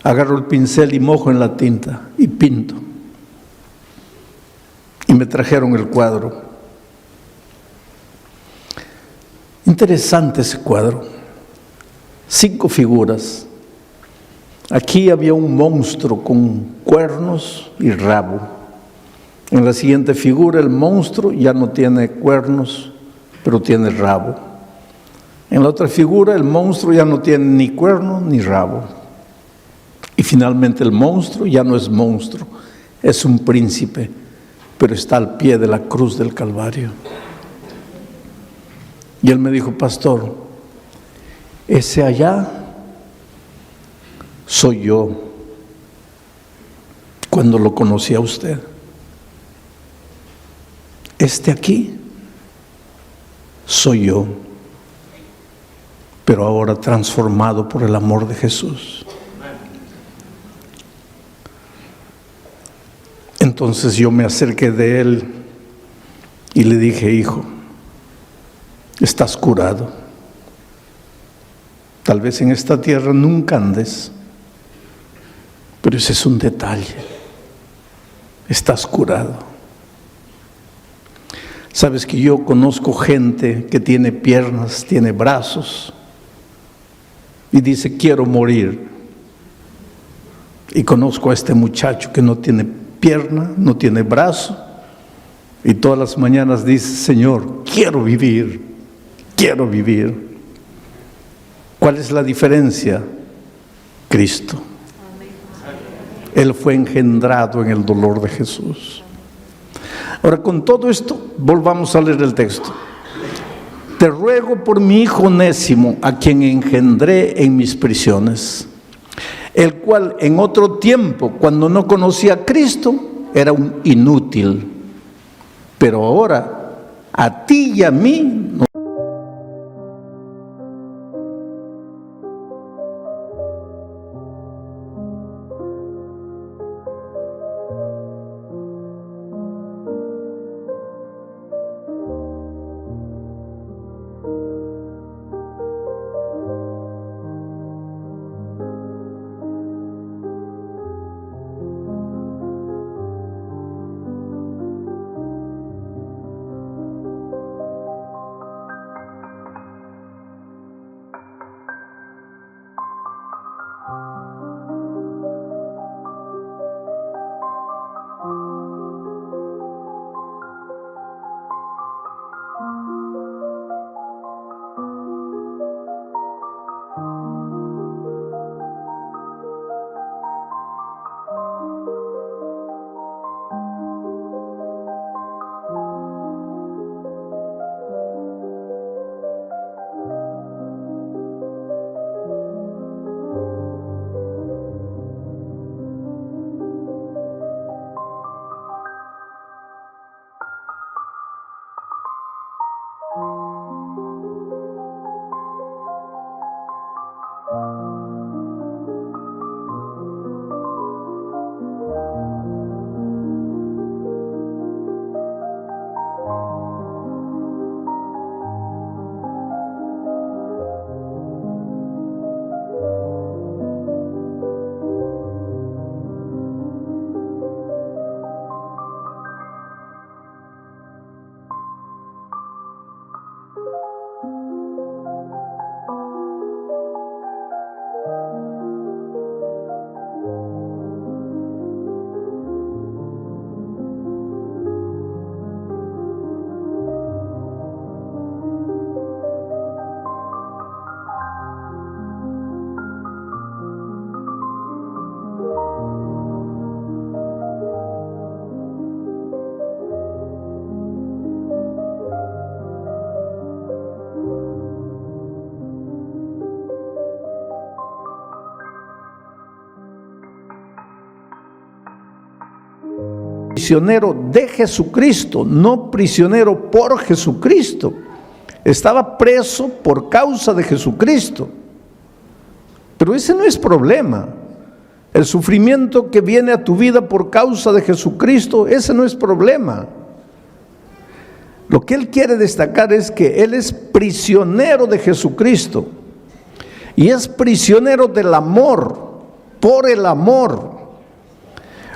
agarro el pincel y mojo en la tinta y pinto. Y me trajeron el cuadro. Interesante ese cuadro. 5 figuras. Aquí había un monstruo con cuernos y rabo. En la siguiente figura el monstruo ya no tiene cuernos pero tiene rabo. En la otra figura, el monstruo ya no tiene ni cuerno ni rabo. Y finalmente el monstruo ya no es monstruo, es un príncipe, pero está al pie de la cruz del Calvario. Y él me dijo: pastor, ese allá soy yo cuando lo conocí a usted. Este aquí soy yo, pero ahora transformado por el amor de Jesús. Entonces yo me acerqué de él y le dije: hijo, estás curado. Tal vez en esta tierra nunca andes, pero ese es un detalle. Estás curado. Sabes que yo conozco gente que tiene piernas, tiene brazos, y dice: quiero morir. Y conozco a este muchacho que no tiene pierna, no tiene brazo, y todas las mañanas dice: Señor, quiero vivir, quiero vivir. ¿Cuál es la diferencia? Cristo. Él fue engendrado en el dolor de Jesús. Ahora, con todo esto, volvamos a leer el texto. Te ruego por mi hijo Onésimo, a quien engendré en mis prisiones, el cual en otro tiempo, cuando no conocía a Cristo, era un inútil, pero ahora a ti y a mí nos prisionero de Jesucristo, no prisionero por Jesucristo. Estaba preso por causa de Jesucristo. Pero ese no es problema. El sufrimiento que viene a tu vida por causa de Jesucristo, ese no es problema. Lo que él quiere destacar es que él es prisionero de Jesucristo. Y es prisionero del amor, por el amor.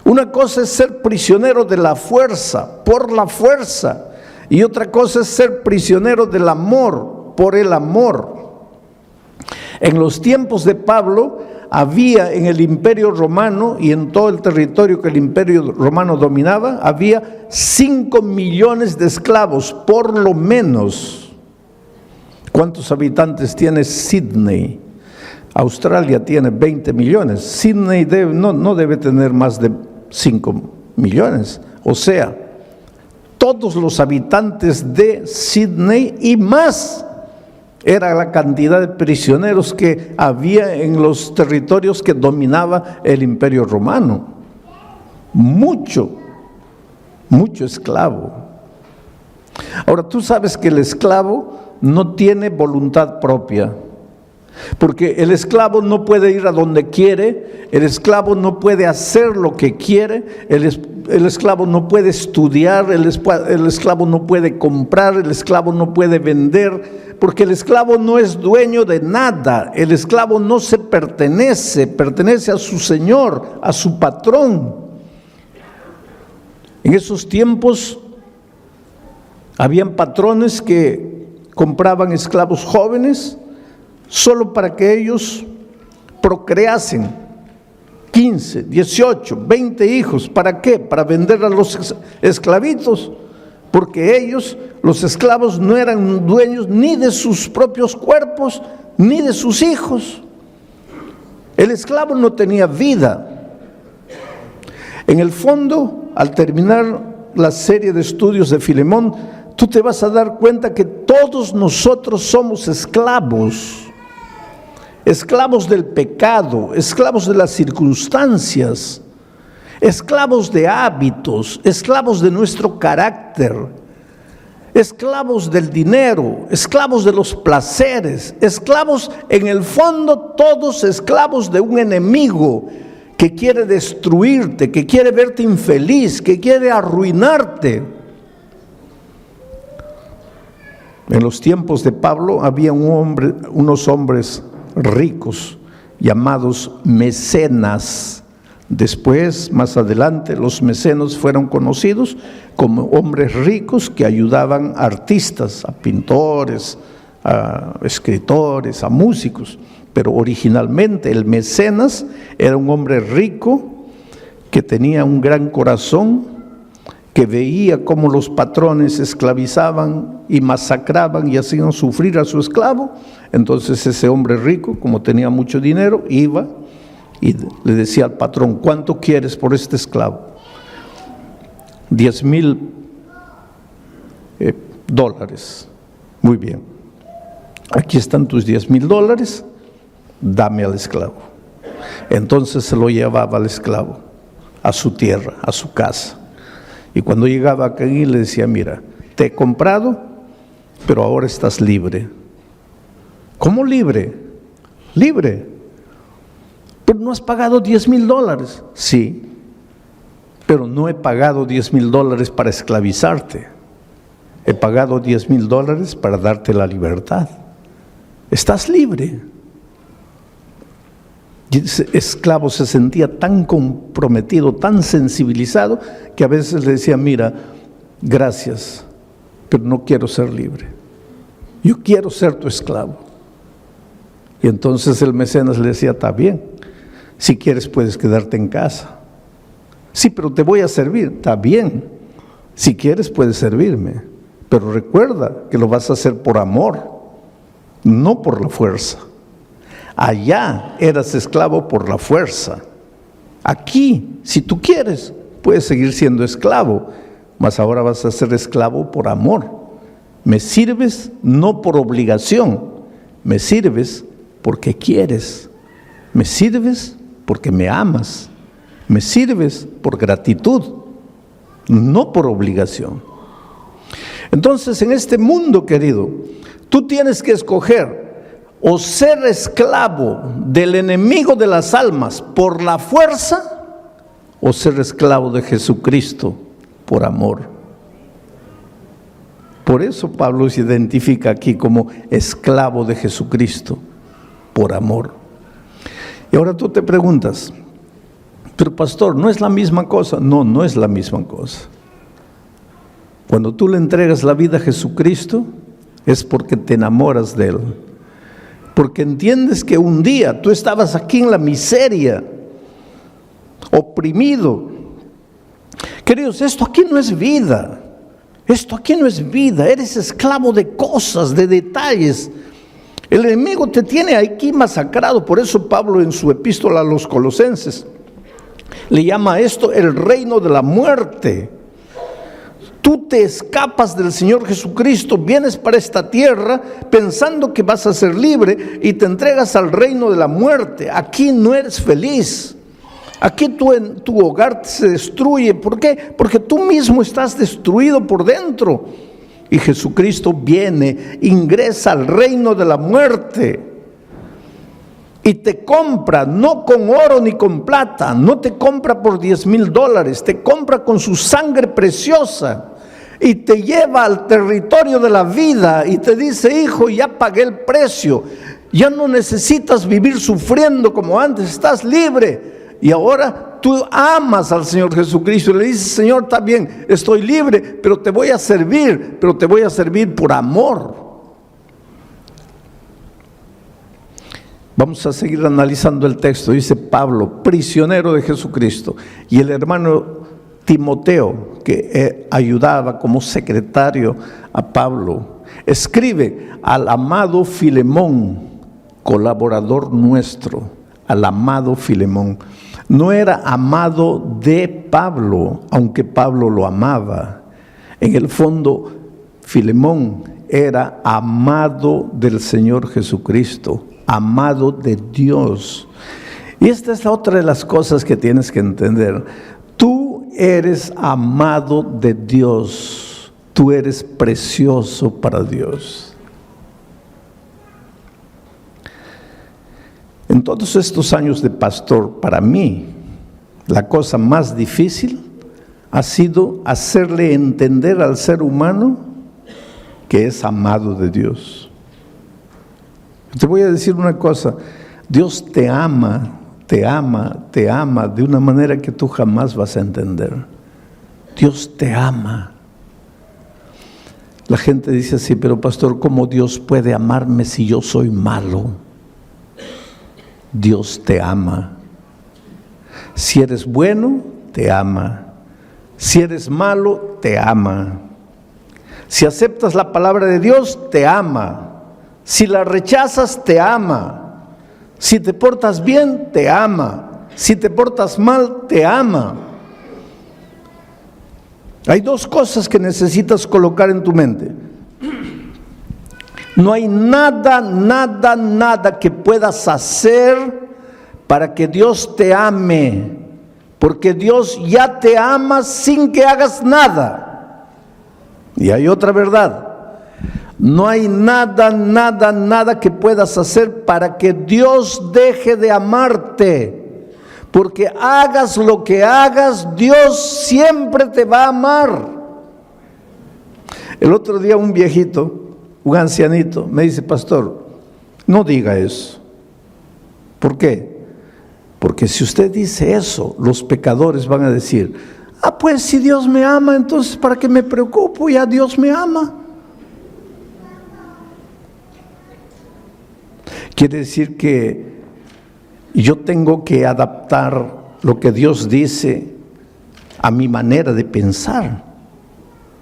Una cosa es ser prisionero de la fuerza, por la fuerza, y otra cosa es ser prisionero del amor, por el amor. En los tiempos de Pablo había en el Imperio Romano y en todo el territorio que el Imperio Romano dominaba, había 5 millones de esclavos, por lo menos. ¿Cuántos habitantes tiene Sydney? Australia tiene 20 millones. Sydney no debe tener más de 5 millones. O sea, todos los habitantes de Sydney y más era la cantidad de prisioneros que había en los territorios que dominaba el Imperio Romano. Mucho esclavo. Ahora, tú sabes que el esclavo no tiene voluntad propia, porque el esclavo no puede ir a donde quiere, el esclavo no puede hacer lo que quiere, el esclavo no puede estudiar, el esclavo no puede comprar, el esclavo no puede vender, porque el esclavo no es dueño de nada, el esclavo no se pertenece a su señor, a su patrón. En esos tiempos habían patrones que compraban esclavos jóvenes solo para que ellos procreasen 15, 18, 20 hijos. ¿Para qué? Para vender a los esclavitos, porque ellos, los esclavos, no eran dueños ni de sus propios cuerpos ni de sus hijos. El esclavo no tenía vida. En el fondo, al terminar la serie de estudios de Filemón, tú te vas a dar cuenta que todos nosotros somos esclavos, esclavos del pecado, esclavos de las circunstancias, esclavos de hábitos, esclavos de nuestro carácter, esclavos del dinero, esclavos de los placeres, esclavos, en el fondo, todos esclavos de un enemigo que quiere destruirte, que quiere verte infeliz, que quiere arruinarte. En los tiempos de Pablo había unos hombres ricos llamados mecenas. Después, más adelante, los mecenas fueron conocidos como hombres ricos que ayudaban a artistas, a pintores, a escritores, a músicos. Pero originalmente el mecenas era un hombre rico que tenía un gran corazón, que veía cómo los patrones esclavizaban y masacraban y hacían sufrir a su esclavo. Entonces ese hombre rico, como tenía mucho dinero, iba y le decía al patrón: ¿cuánto quieres por este esclavo? $10,000. Muy bien, aquí están tus $10,000, dame al esclavo. Entonces se lo llevaba al esclavo a su tierra, a su casa. Y cuando llegaba aquí le decía: mira, te he comprado, pero ahora estás libre. ¿Cómo libre? Libre. Pero no has pagado $10,000. Sí, pero no he pagado $10,000 para esclavizarte. He pagado $10,000 para darte la libertad. Estás libre. Y ese esclavo se sentía tan comprometido, tan sensibilizado, que a veces le decía: mira, gracias, pero no quiero ser libre. Yo quiero ser tu esclavo. Y entonces el mecenas le decía: está bien, si quieres puedes quedarte en casa. Sí, pero te voy a servir. Está bien, si quieres puedes servirme, pero recuerda que lo vas a hacer por amor, no por la fuerza. Allá eras esclavo por la fuerza. Aquí, si tú quieres, puedes seguir siendo esclavo, mas ahora vas a ser esclavo por amor. Me sirves no por obligación, me sirves porque quieres, me sirves porque me amas, me sirves por gratitud, no por obligación. Entonces, en este mundo, querido, tú tienes que escoger: o ser esclavo del enemigo de las almas por la fuerza, o ser esclavo de Jesucristo por amor. Por eso Pablo se identifica aquí como esclavo de Jesucristo por amor. Y ahora tú te preguntas: pero pastor, ¿no es la misma cosa? No, no es la misma cosa. Cuando tú le entregas la vida a Jesucristo, es porque te enamoras de Él. Porque entiendes que un día tú estabas aquí en la miseria, oprimido. Queridos, esto aquí no es vida. Esto aquí no es vida. Eres esclavo de cosas, de detalles. El enemigo te tiene aquí masacrado. Por eso Pablo en su epístola a los Colosenses le llama a esto el reino de la muerte. Tú te escapas del Señor Jesucristo, vienes para esta tierra pensando que vas a ser libre y te entregas al reino de la muerte. Aquí no eres feliz. Aquí tu hogar se destruye. ¿Por qué? Porque tú mismo estás destruido por dentro. Y Jesucristo viene, ingresa al reino de la muerte. Y te compra, no con oro ni con plata, no te compra por $10,000, te compra con su sangre preciosa. Y te lleva al territorio de la vida y te dice: hijo, ya pagué el precio, ya no necesitas vivir sufriendo como antes, estás libre. Y ahora tú amas al Señor Jesucristo y le dices: Señor, está bien, estoy libre, pero te voy a servir por amor. Vamos a seguir analizando el texto. Dice Pablo, prisionero de Jesucristo, y el hermano Timoteo, que ayudaba como secretario a Pablo, escribe al amado Filemón, colaborador nuestro, al amado Filemón. No era amado de Pablo, aunque Pablo lo amaba. En el fondo, Filemón era amado del Señor Jesucristo, amado de Dios. Y esta es otra de las cosas que tienes que entender. Tú eres amado de Dios, tú eres precioso para Dios. En todos estos años de pastor, para mí, la cosa más difícil ha sido hacerle entender al ser humano que es amado de Dios. Te voy a decir una cosa: Dios te ama de una manera que tú jamás vas a entender. Dios te ama. La gente dice así: pero pastor, ¿cómo Dios puede amarme si yo soy malo? Dios te ama. Si eres bueno, te ama. Si eres malo, te ama. Si aceptas la palabra de Dios, te ama. Si la rechazas, te ama. Si te portas bien, te ama. Si te portas mal, te ama. Hay dos cosas que necesitas colocar en tu mente. No hay nada que puedas hacer para que Dios te ame, porque Dios ya te ama sin que hagas nada. Y hay otra verdad: no hay nada que puedas hacer para que Dios deje de amarte, porque hagas lo que hagas, Dios siempre te va a amar. El otro día un viejito, un ancianito, me dice: pastor, no diga eso. ¿Por qué? Porque si usted dice eso, los pecadores van a decir: pues si Dios me ama, entonces ¿para qué me preocupo? Ya Dios me ama. Quiere decir que yo tengo que adaptar lo que Dios dice a mi manera de pensar.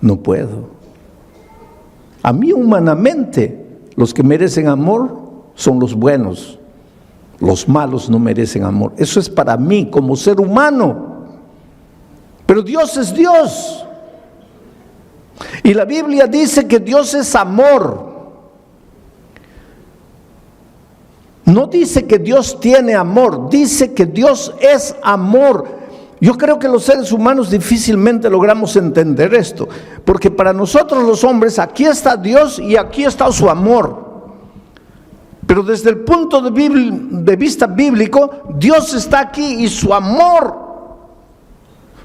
No puedo. A mí humanamente, los que merecen amor son los buenos. Los malos no merecen amor. Eso es para mí como ser humano. Pero Dios es Dios. Y la Biblia dice que Dios es amor. No dice que Dios tiene amor, dice que Dios es amor. Yo creo que los seres humanos difícilmente logramos entender esto, porque para nosotros los hombres, aquí está Dios y aquí está su amor. Pero desde el punto de vista bíblico, Dios está aquí y su amor.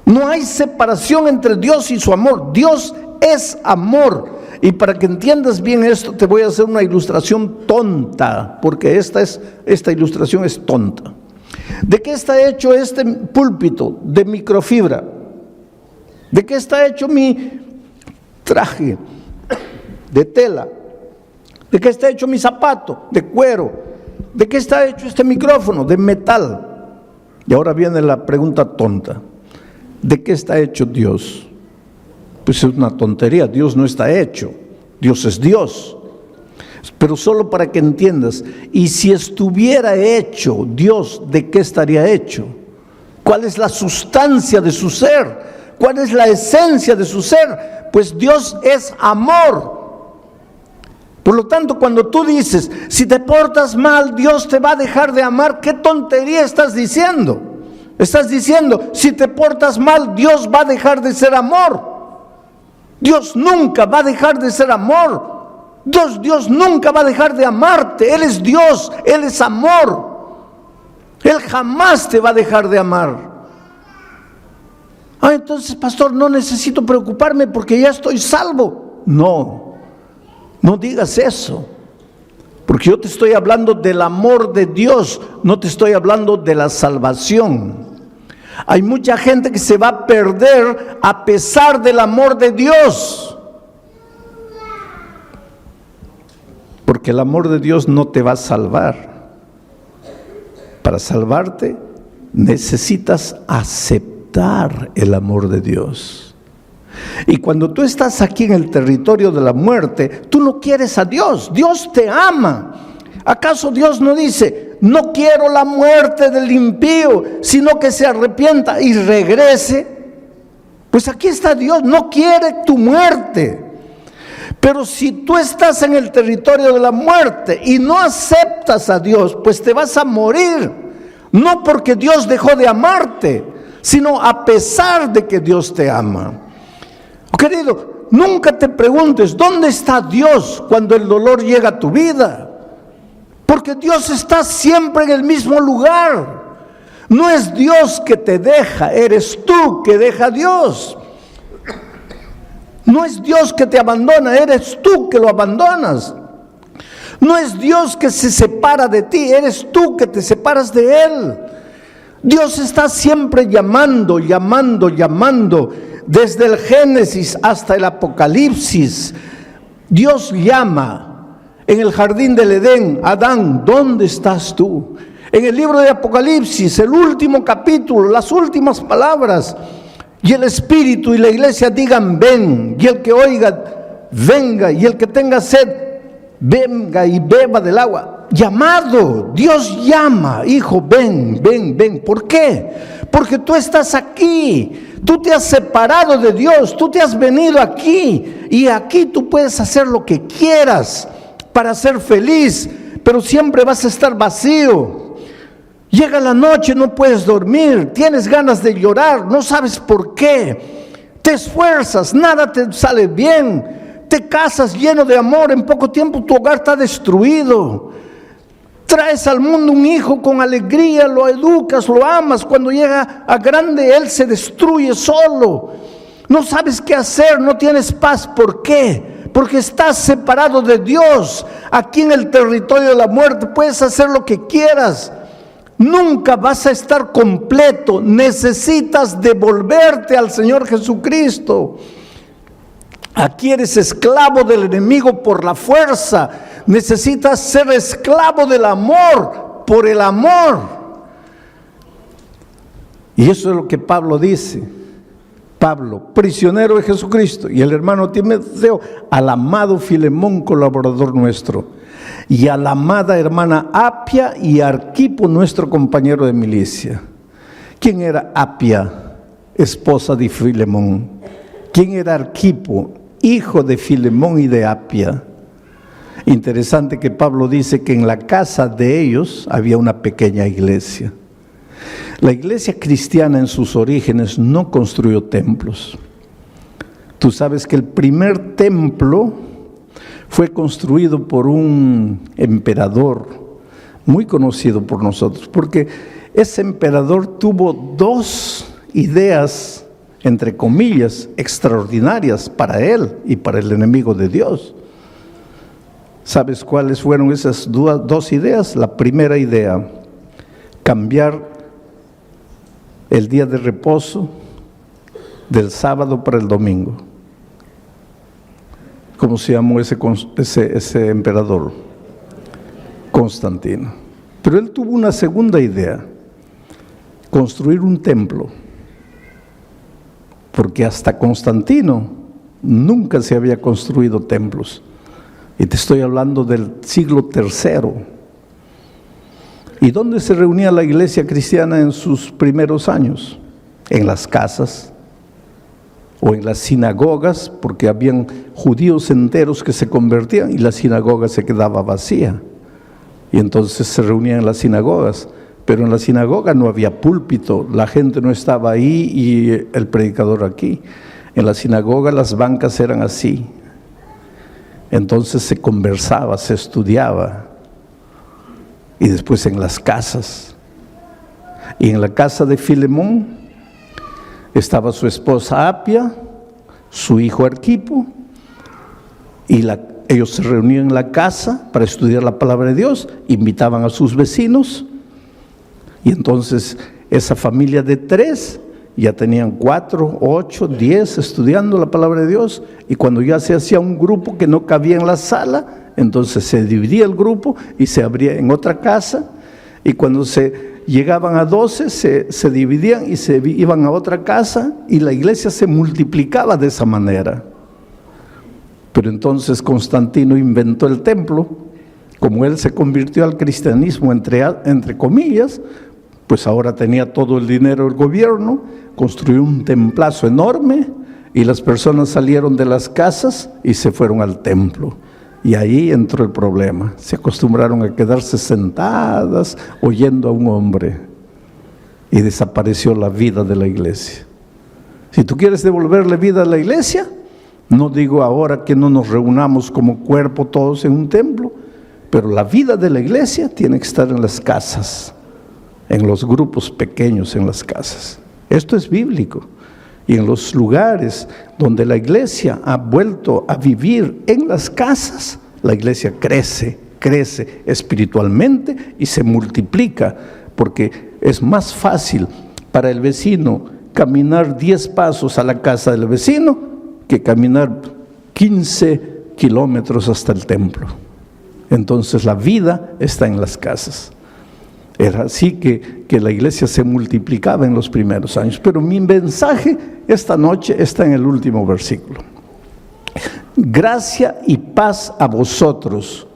No hay separación entre Dios y su amor. Dios es amor. Y para que entiendas bien esto, te voy a hacer una ilustración tonta, porque esta ilustración es tonta. ¿De qué está hecho este púlpito? De microfibra. ¿De qué está hecho mi traje? De tela. ¿De qué está hecho mi zapato? De cuero. ¿De qué está hecho este micrófono? De metal. Y ahora viene la pregunta tonta: ¿de qué está hecho Dios? Pues es una tontería. Dios no está hecho. Dios es Dios. Pero solo para que entiendas, y si estuviera hecho Dios, ¿de qué estaría hecho? ¿Cuál es la sustancia de su ser? ¿Cuál es la esencia de su ser? Pues Dios es amor. Por lo tanto, cuando tú dices, si te portas mal, Dios te va a dejar de amar, ¿qué tontería estás diciendo? Estás diciendo, si te portas mal, Dios va a dejar de ser amor. Dios nunca va a dejar de ser amor. Dios nunca va a dejar de amarte. Él es Dios, Él es amor. Él jamás te va a dejar de amar. Entonces, pastor, no necesito preocuparme porque ya estoy salvo. No digas eso. Porque yo te estoy hablando del amor de Dios, no te estoy hablando de la salvación. Hay mucha gente que se va a perder a pesar del amor de Dios. Porque el amor de Dios no te va a salvar. Para salvarte necesitas aceptar el amor de Dios. Y cuando tú estás aquí en el territorio de la muerte, tú no quieres a Dios. Dios te ama. ¿Acaso Dios no dice, no quiero la muerte del impío, sino que se arrepienta y regrese? Pues aquí está Dios, no quiere tu muerte. Pero si tú estás en el territorio de la muerte y no aceptas a Dios, pues te vas a morir. No porque Dios dejó de amarte, sino a pesar de que Dios te ama. Querido, nunca te preguntes, ¿dónde está Dios cuando el dolor llega a tu vida? Porque Dios está siempre en el mismo lugar. No es Dios que te deja, eres tú que deja a Dios. No es Dios que te abandona, eres tú que lo abandonas. No es Dios que se separa de ti, eres tú que te separas de Él. Dios está siempre llamando. Desde el Génesis hasta el Apocalipsis, Dios llama. En el jardín del Edén, Adán, ¿dónde estás tú? En el libro de Apocalipsis, el último capítulo, las últimas palabras, y el Espíritu y la iglesia digan, ven, y el que oiga, venga, y el que tenga sed, venga y beba del agua. Llamado, Dios llama, hijo, ven. ¿Por qué? Porque tú estás aquí, tú te has separado de Dios, tú te has venido aquí, y aquí tú puedes hacer lo que quieras para ser feliz, pero siempre vas a estar vacío. Llega la noche, no puedes dormir, tienes ganas de llorar, no sabes por qué, te esfuerzas, nada te sale bien, te casas lleno de amor, en poco tiempo tu hogar está destruido. Traes al mundo un hijo con alegría, lo educas, lo amas, cuando llega a grande él se destruye solo. No sabes qué hacer, no tienes paz. ¿Por qué? Porque estás separado de Dios. Aquí en el territorio de la muerte puedes hacer lo que quieras. Nunca vas a estar completo. Necesitas devolverte al Señor Jesucristo. Aquí eres esclavo del enemigo por la fuerza. Necesitas ser esclavo del amor, por el amor. Y eso es lo que Pablo dice. Pablo, prisionero de Jesucristo, y el hermano Timoteo, al amado Filemón, colaborador nuestro, y a la amada hermana Apia y Arquipo, nuestro compañero de milicia. ¿Quién era Apia, esposa de Filemón? ¿Quién era Arquipo, hijo de Filemón y de Apia? Interesante que Pablo dice que en la casa de ellos había una pequeña iglesia. La iglesia cristiana en sus orígenes no construyó templos. Tú sabes que el primer templo fue construido por un emperador muy conocido por nosotros, porque ese emperador tuvo dos ideas, entre comillas, extraordinarias para él y para el enemigo de Dios. ¿Sabes cuáles fueron esas dos ideas? La primera idea, cambiar el día de reposo del sábado para el domingo. ¿Cómo se llamó ese emperador? Constantino. Pero él tuvo una segunda idea, construir un templo, porque hasta Constantino nunca se había construido templos. Y te estoy hablando del siglo III. ¿Y dónde se reunía la iglesia cristiana en sus primeros años? En las casas o en las sinagogas, porque habían judíos enteros que se convertían y la sinagoga se quedaba vacía. Y entonces se reunían en las sinagogas. Pero en la sinagoga no había púlpito, la gente no estaba ahí y el predicador aquí. En la sinagoga las bancas eran así. Entonces se conversaba, se estudiaba. Y después en las casas. Y en la casa de Filemón estaba su esposa Apia, su hijo Arquipo, y ellos se reunían en la casa para estudiar la palabra de Dios, invitaban a sus vecinos. Y entonces esa familia de 3 ya tenían 4, 8, 10 estudiando la palabra de Dios. Y cuando ya se hacía un grupo que no cabía en la sala, entonces se dividía el grupo y se abría en otra casa. Y cuando se llegaban a 12, se dividían y se iban a otra casa. Y la iglesia se multiplicaba de esa manera. Pero entonces Constantino inventó el templo. Como él se convirtió al cristianismo entre comillas, pues ahora tenía todo el dinero del gobierno, construyó un templazo enorme y las personas salieron de las casas y se fueron al templo. Y ahí entró el problema. Se acostumbraron a quedarse sentadas oyendo a un hombre y desapareció la vida de la iglesia. Si tú quieres devolverle vida a la iglesia, no digo ahora que no nos reunamos como cuerpo todos en un templo, pero la vida de la iglesia tiene que estar en las casas, en los grupos pequeños en las casas. Esto es bíblico. Y en los lugares donde la iglesia ha vuelto a vivir en las casas, la iglesia crece espiritualmente y se multiplica, porque es más fácil para el vecino caminar 10 pasos a la casa del vecino que caminar 15 kilómetros hasta el templo. Entonces la vida está en las casas. Era así que la iglesia se multiplicaba en los primeros años. Pero mi mensaje esta noche está en el último versículo. Gracia y paz a vosotros,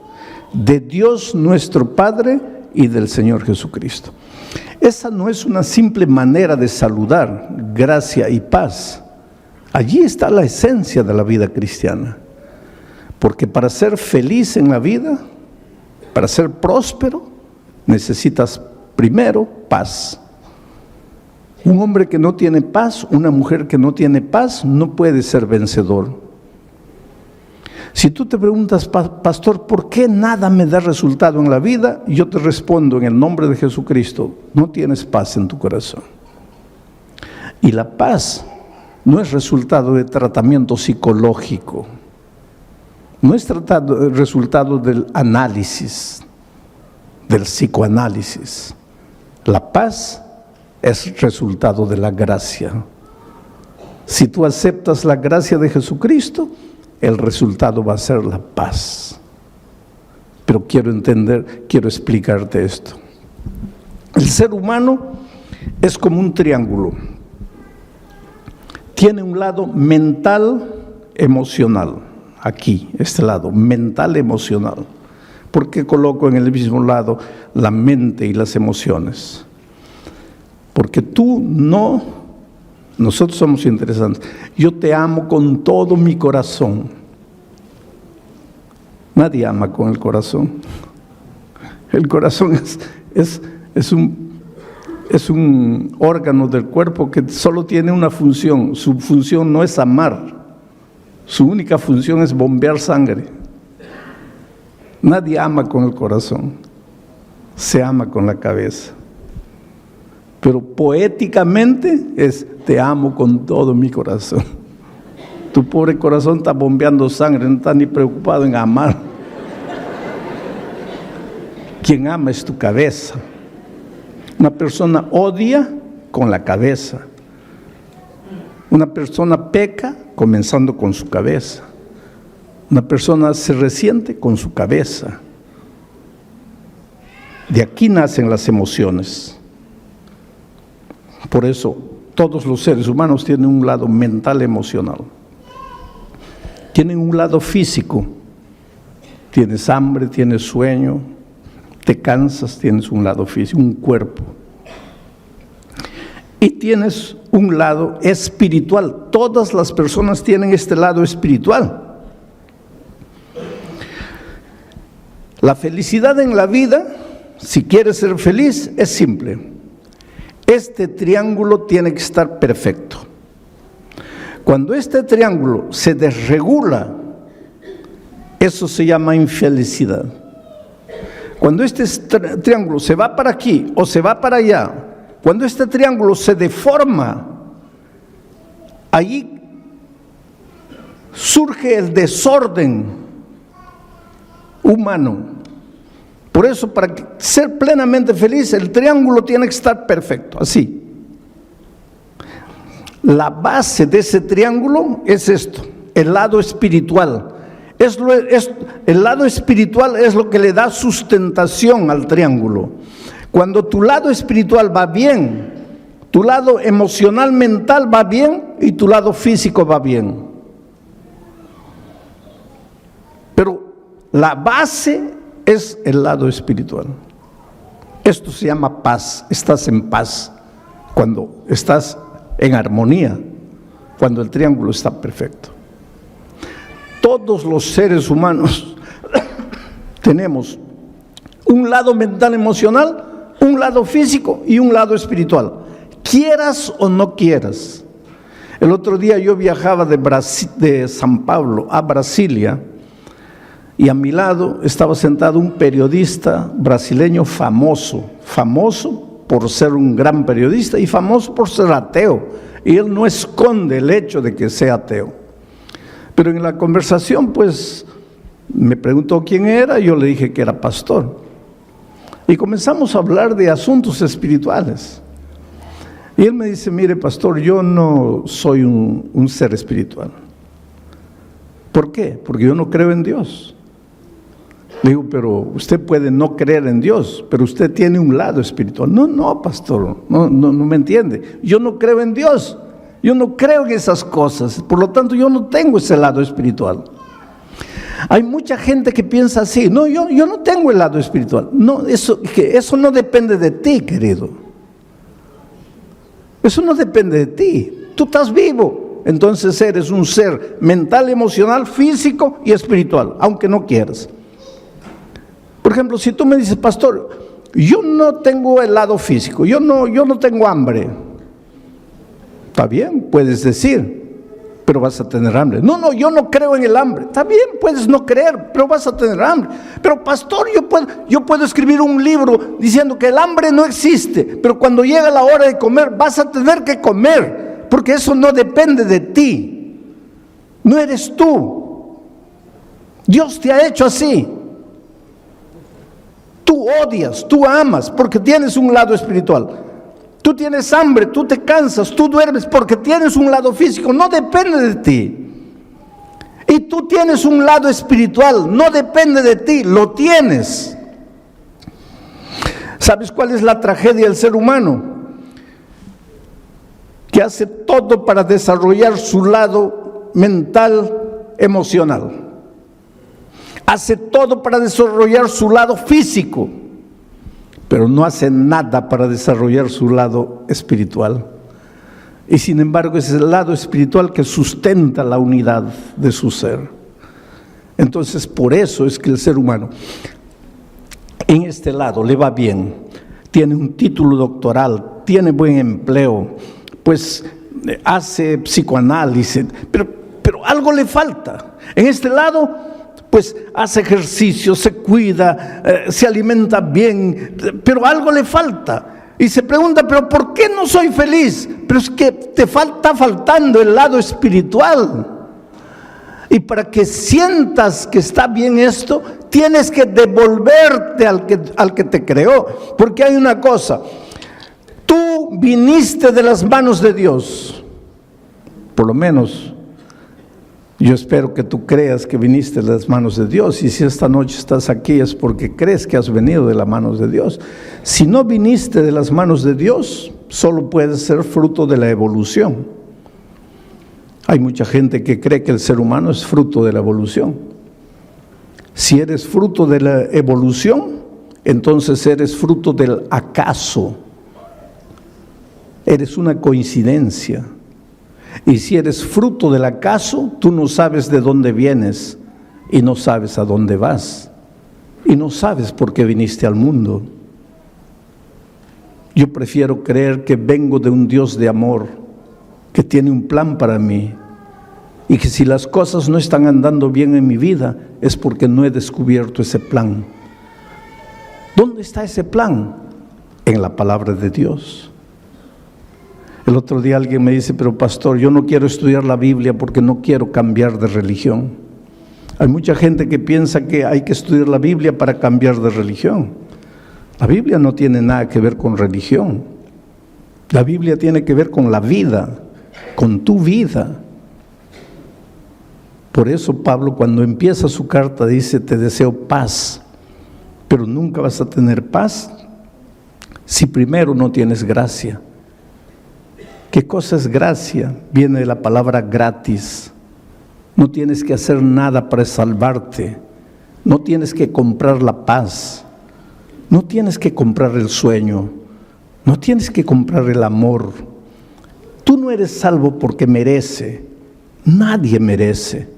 de Dios nuestro Padre y del Señor Jesucristo. Esa no es una simple manera de saludar, gracia y paz. Allí está la esencia de la vida cristiana. Porque para ser feliz en la vida, para ser próspero, necesitas primero paz. Un hombre que no tiene paz, una mujer que no tiene paz, no puede ser vencedor. Si tú te preguntas, pastor, ¿por qué nada me da resultado en la vida? Yo te respondo en el nombre de Jesucristo, no tienes paz en tu corazón. Y la paz no es resultado de tratamiento psicológico, no es resultado del análisis, del psicoanálisis. La paz es resultado de la gracia. Si tú aceptas la gracia de Jesucristo, el resultado va a ser la paz. Pero quiero explicarte esto. El ser humano es como un triángulo. Tiene un lado mental, emocional. Aquí, este lado, mental, emocional. ¿Por qué coloco en el mismo lado la mente y las emociones? Porque nosotros somos interesantes. Yo te amo con todo mi corazón. Nadie ama con el corazón. El corazón es un órgano del cuerpo que solo tiene una función. Su función no es amar. Su única función es bombear sangre. Nadie ama con el corazón, se ama con la cabeza. Pero poéticamente es, te amo con todo mi corazón. Tu pobre corazón está bombeando sangre, no está ni preocupado en amar. Quien ama es tu cabeza. Una persona odia con la cabeza. Una persona peca comenzando con su cabeza. Una persona se resiente con su cabeza. De aquí nacen las emociones. Por eso todos los seres humanos tienen un lado mental emocional. Tienen un lado físico. Tienes hambre, tienes sueño, te cansas, tienes un lado físico, un cuerpo. Y tienes un lado espiritual. Todas las personas tienen este lado espiritual. La felicidad en la vida, si quieres ser feliz, es simple. Este triángulo tiene que estar perfecto. Cuando este triángulo se desregula, eso se llama infelicidad. Cuando este triángulo se va para aquí o se va para allá, cuando este triángulo se deforma, allí surge el desorden humano. Por eso, para ser plenamente feliz, el triángulo tiene que estar perfecto, así. La base de ese triángulo es esto, el lado espiritual. El lado espiritual es lo que le da sustentación al triángulo. Cuando tu lado espiritual va bien, tu lado emocional, mental va bien y tu lado físico va bien. Pero la base es el lado espiritual. Esto se llama paz. Estás en paz cuando estás en armonía, cuando el triángulo está perfecto. Todos los seres humanos tenemos un lado mental emocional, un lado físico y un lado espiritual, quieras o no quieras. El otro día yo viajaba de San Pablo a Brasilia y a mi lado estaba sentado un periodista brasileño famoso por ser un gran periodista y famoso por ser ateo, y él no esconde el hecho de que sea ateo. Pero en la conversación, pues, me preguntó quién era, yo le dije que era pastor. Y comenzamos a hablar de asuntos espirituales. Y él me dice, mire, pastor, yo no soy un ser espiritual. ¿Por qué? Porque yo no creo en Dios. Le digo, pero usted puede no creer en Dios, pero usted tiene un lado espiritual. No, pastor, no me entiende. Yo no creo en Dios. Yo no creo en esas cosas, por lo tanto yo no tengo ese lado espiritual. Hay mucha gente que piensa así, no, yo no tengo el lado espiritual. No, eso no depende de ti, querido. Eso no depende de ti. Tú estás vivo, entonces eres un ser mental, emocional, físico y espiritual, aunque no quieras. Por ejemplo, si tú me dices, pastor, yo no tengo el lado físico, yo no tengo hambre. Está bien, puedes decir, pero vas a tener hambre. No, yo no creo en el hambre. Está bien, puedes no creer, pero vas a tener hambre. Pero pastor, yo puedo escribir un libro diciendo que el hambre no existe, pero cuando llega la hora de comer, vas a tener que comer, porque eso no depende de ti. No eres tú. Dios te ha hecho así. Tú odias, tú amas, porque tienes un lado espiritual. Tú tienes hambre, tú te cansas, tú duermes porque tienes un lado físico, no depende de ti. Y tú tienes un lado espiritual, no depende de ti, lo tienes. ¿Sabes cuál es la tragedia del ser humano? Que hace todo para desarrollar su lado mental, emocional. Hace todo para desarrollar su lado físico, pero no hace nada para desarrollar su lado espiritual. Y sin embargo es el lado espiritual que sustenta la unidad de su ser. Entonces por eso es que el ser humano en este lado le va bien, tiene un título doctoral, tiene buen empleo, pues hace psicoanálisis, pero algo le falta. En este lado pues hace ejercicio, se cuida, se alimenta bien, pero algo le falta. Y se pregunta, ¿pero por qué no soy feliz? Pero es que te está faltando el lado espiritual. Y para que sientas que está bien esto, tienes que devolverte al que te creó. Porque hay una cosa, tú viniste de las manos de Dios, por lo menos. Yo espero que tú creas que viniste de las manos de Dios, y si esta noche estás aquí es porque crees que has venido de las manos de Dios. Si no viniste de las manos de Dios, solo puedes ser fruto de la evolución. Hay mucha gente que cree que el ser humano es fruto de la evolución. Si eres fruto de la evolución, entonces eres fruto del acaso. Eres una coincidencia. Y si eres fruto del acaso, tú no sabes de dónde vienes y no sabes a dónde vas y no sabes por qué viniste al mundo. Yo prefiero creer que vengo de un Dios de amor, que tiene un plan para mí, y que si las cosas no están andando bien en mi vida, es porque no he descubierto ese plan. ¿Dónde está ese plan? En la palabra de Dios. El otro día alguien me dice, pero pastor, yo no quiero estudiar la Biblia porque no quiero cambiar de religión. Hay mucha gente que piensa que hay que estudiar la Biblia para cambiar de religión. La Biblia no tiene nada que ver con religión. La Biblia tiene que ver con la vida, con tu vida. Por eso Pablo, cuando empieza su carta, dice, te deseo paz, pero nunca vas a tener paz si primero no tienes gracia. ¿Qué cosa es gracia? Viene de la palabra gratis. No tienes que hacer nada para salvarte. No tienes que comprar la paz. No tienes que comprar el sueño. No tienes que comprar el amor. Tú no eres salvo porque merece. Nadie merece.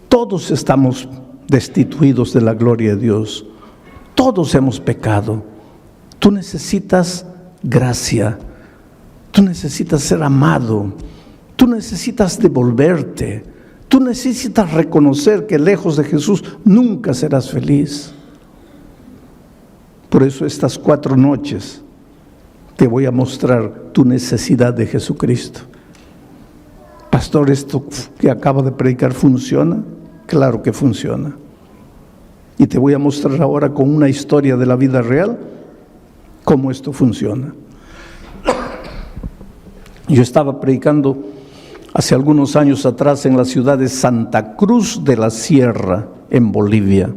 Todos estamos destituidos de la gloria de Dios. Todos hemos pecado. Tú necesitas gracia. Tú necesitas ser amado. Tú necesitas devolverte. Tú necesitas reconocer que lejos de Jesús nunca serás feliz. Por eso estas 4 noches te voy a mostrar tu necesidad de Jesucristo. Pastor, ¿esto que acabo de predicar funciona? Claro que funciona. Y te voy a mostrar ahora con una historia de la vida real cómo esto funciona. Yo estaba predicando hace algunos años atrás en la ciudad de Santa Cruz de la Sierra, en Bolivia.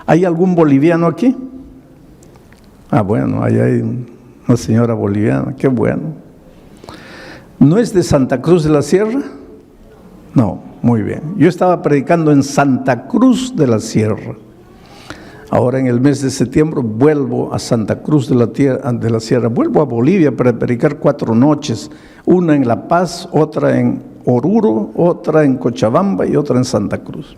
¿Hay algún boliviano aquí? Ah, bueno, ahí hay una señora boliviana, qué bueno. ¿No es de Santa Cruz de la Sierra? No, muy bien. Yo estaba predicando en Santa Cruz de la Sierra. Ahora en el mes de septiembre vuelvo a Santa Cruz de la Sierra, vuelvo a Bolivia para predicar 4 noches, una en La Paz, otra en Oruro, otra en Cochabamba y otra en Santa Cruz.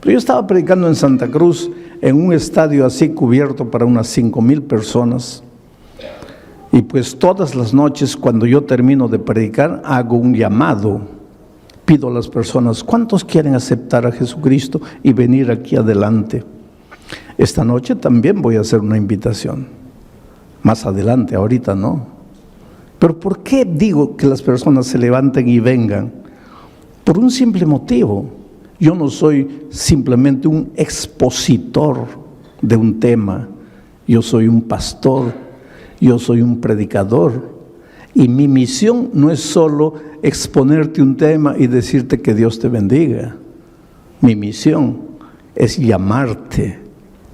Pero yo estaba predicando en Santa Cruz en un estadio así cubierto para unas 5,000 personas. Y pues todas las noches cuando yo termino de predicar hago un llamado. Pido a las personas, ¿cuántos quieren aceptar a Jesucristo y venir aquí adelante? Esta noche también voy a hacer una invitación. Más adelante, ahorita no. Pero ¿por qué digo que las personas se levanten y vengan? Por un simple motivo. Yo no soy simplemente un expositor de un tema. Yo soy un pastor, yo soy un predicador. Y mi misión no es solo exponerte un tema y decirte que Dios te bendiga. Mi misión es llamarte,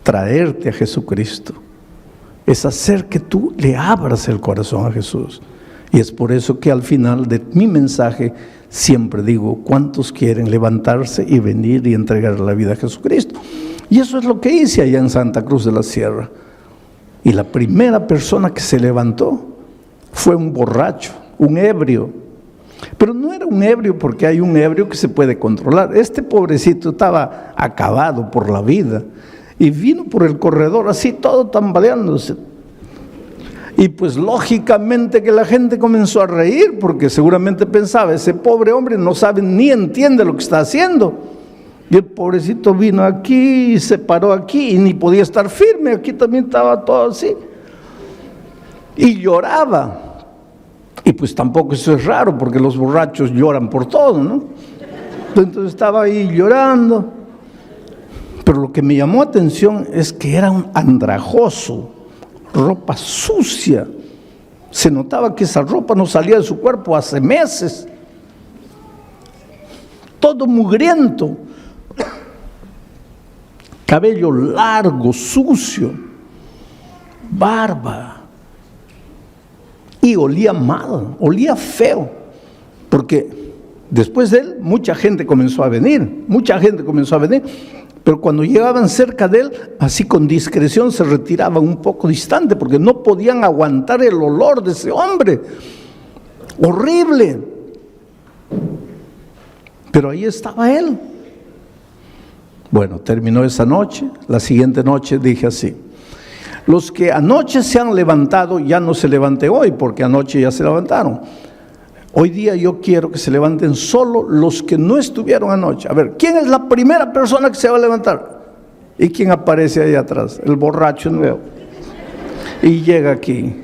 traerte a Jesucristo. Es hacer que tú le abras el corazón a Jesús. Y es por eso que al final de mi mensaje siempre digo, ¿cuántos quieren levantarse y venir y entregar la vida a Jesucristo? Y eso es lo que hice allá en Santa Cruz de la Sierra. Y la primera persona que se levantó fue un borracho, un ebrio. Pero no era un ebrio porque hay un ebrio que se puede controlar. Este pobrecito estaba acabado por la vida y vino por el corredor así todo tambaleándose. Y pues lógicamente que la gente comenzó a reír porque seguramente pensaba, ese pobre hombre no sabe ni entiende lo que está haciendo. Y el pobrecito vino aquí y se paró aquí y ni podía estar firme, aquí también estaba todo así. Y lloraba. Y pues tampoco eso es raro porque los borrachos lloran por todo, ¿no? Entonces estaba ahí llorando. Pero lo que me llamó atención es que era un andrajoso, ropa sucia. Se notaba que esa ropa no salía de su cuerpo hace meses. Todo mugriento. Cabello largo, sucio. Barba. Y olía mal, olía feo. Porque después de él, mucha gente comenzó a venir. Pero cuando llegaban cerca de él, así con discreción se retiraban un poco distante, porque no podían aguantar el olor de ese hombre. Horrible. Pero ahí estaba él. Bueno, terminó esa noche. La siguiente noche dije así: los que anoche se han levantado, ya no se levante hoy, porque anoche ya se levantaron. Hoy día yo quiero que se levanten solo los que no estuvieron anoche. A ver, ¿quién es la primera persona que se va a levantar? ¿Y quién aparece ahí atrás? El borracho nuevo. Y llega aquí.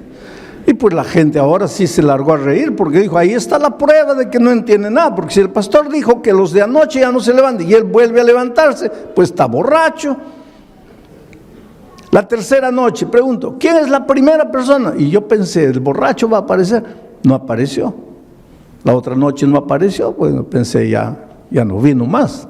Y pues la gente ahora sí se largó a reír, porque dijo, ahí está la prueba de que no entiende nada, porque si el pastor dijo que los de anoche ya no se levantan y él vuelve a levantarse, pues está borracho. La tercera noche, pregunto, ¿quién es la primera persona? Y yo pensé, el borracho va a aparecer. No apareció. La otra noche no apareció, bueno, pensé ya no vino más.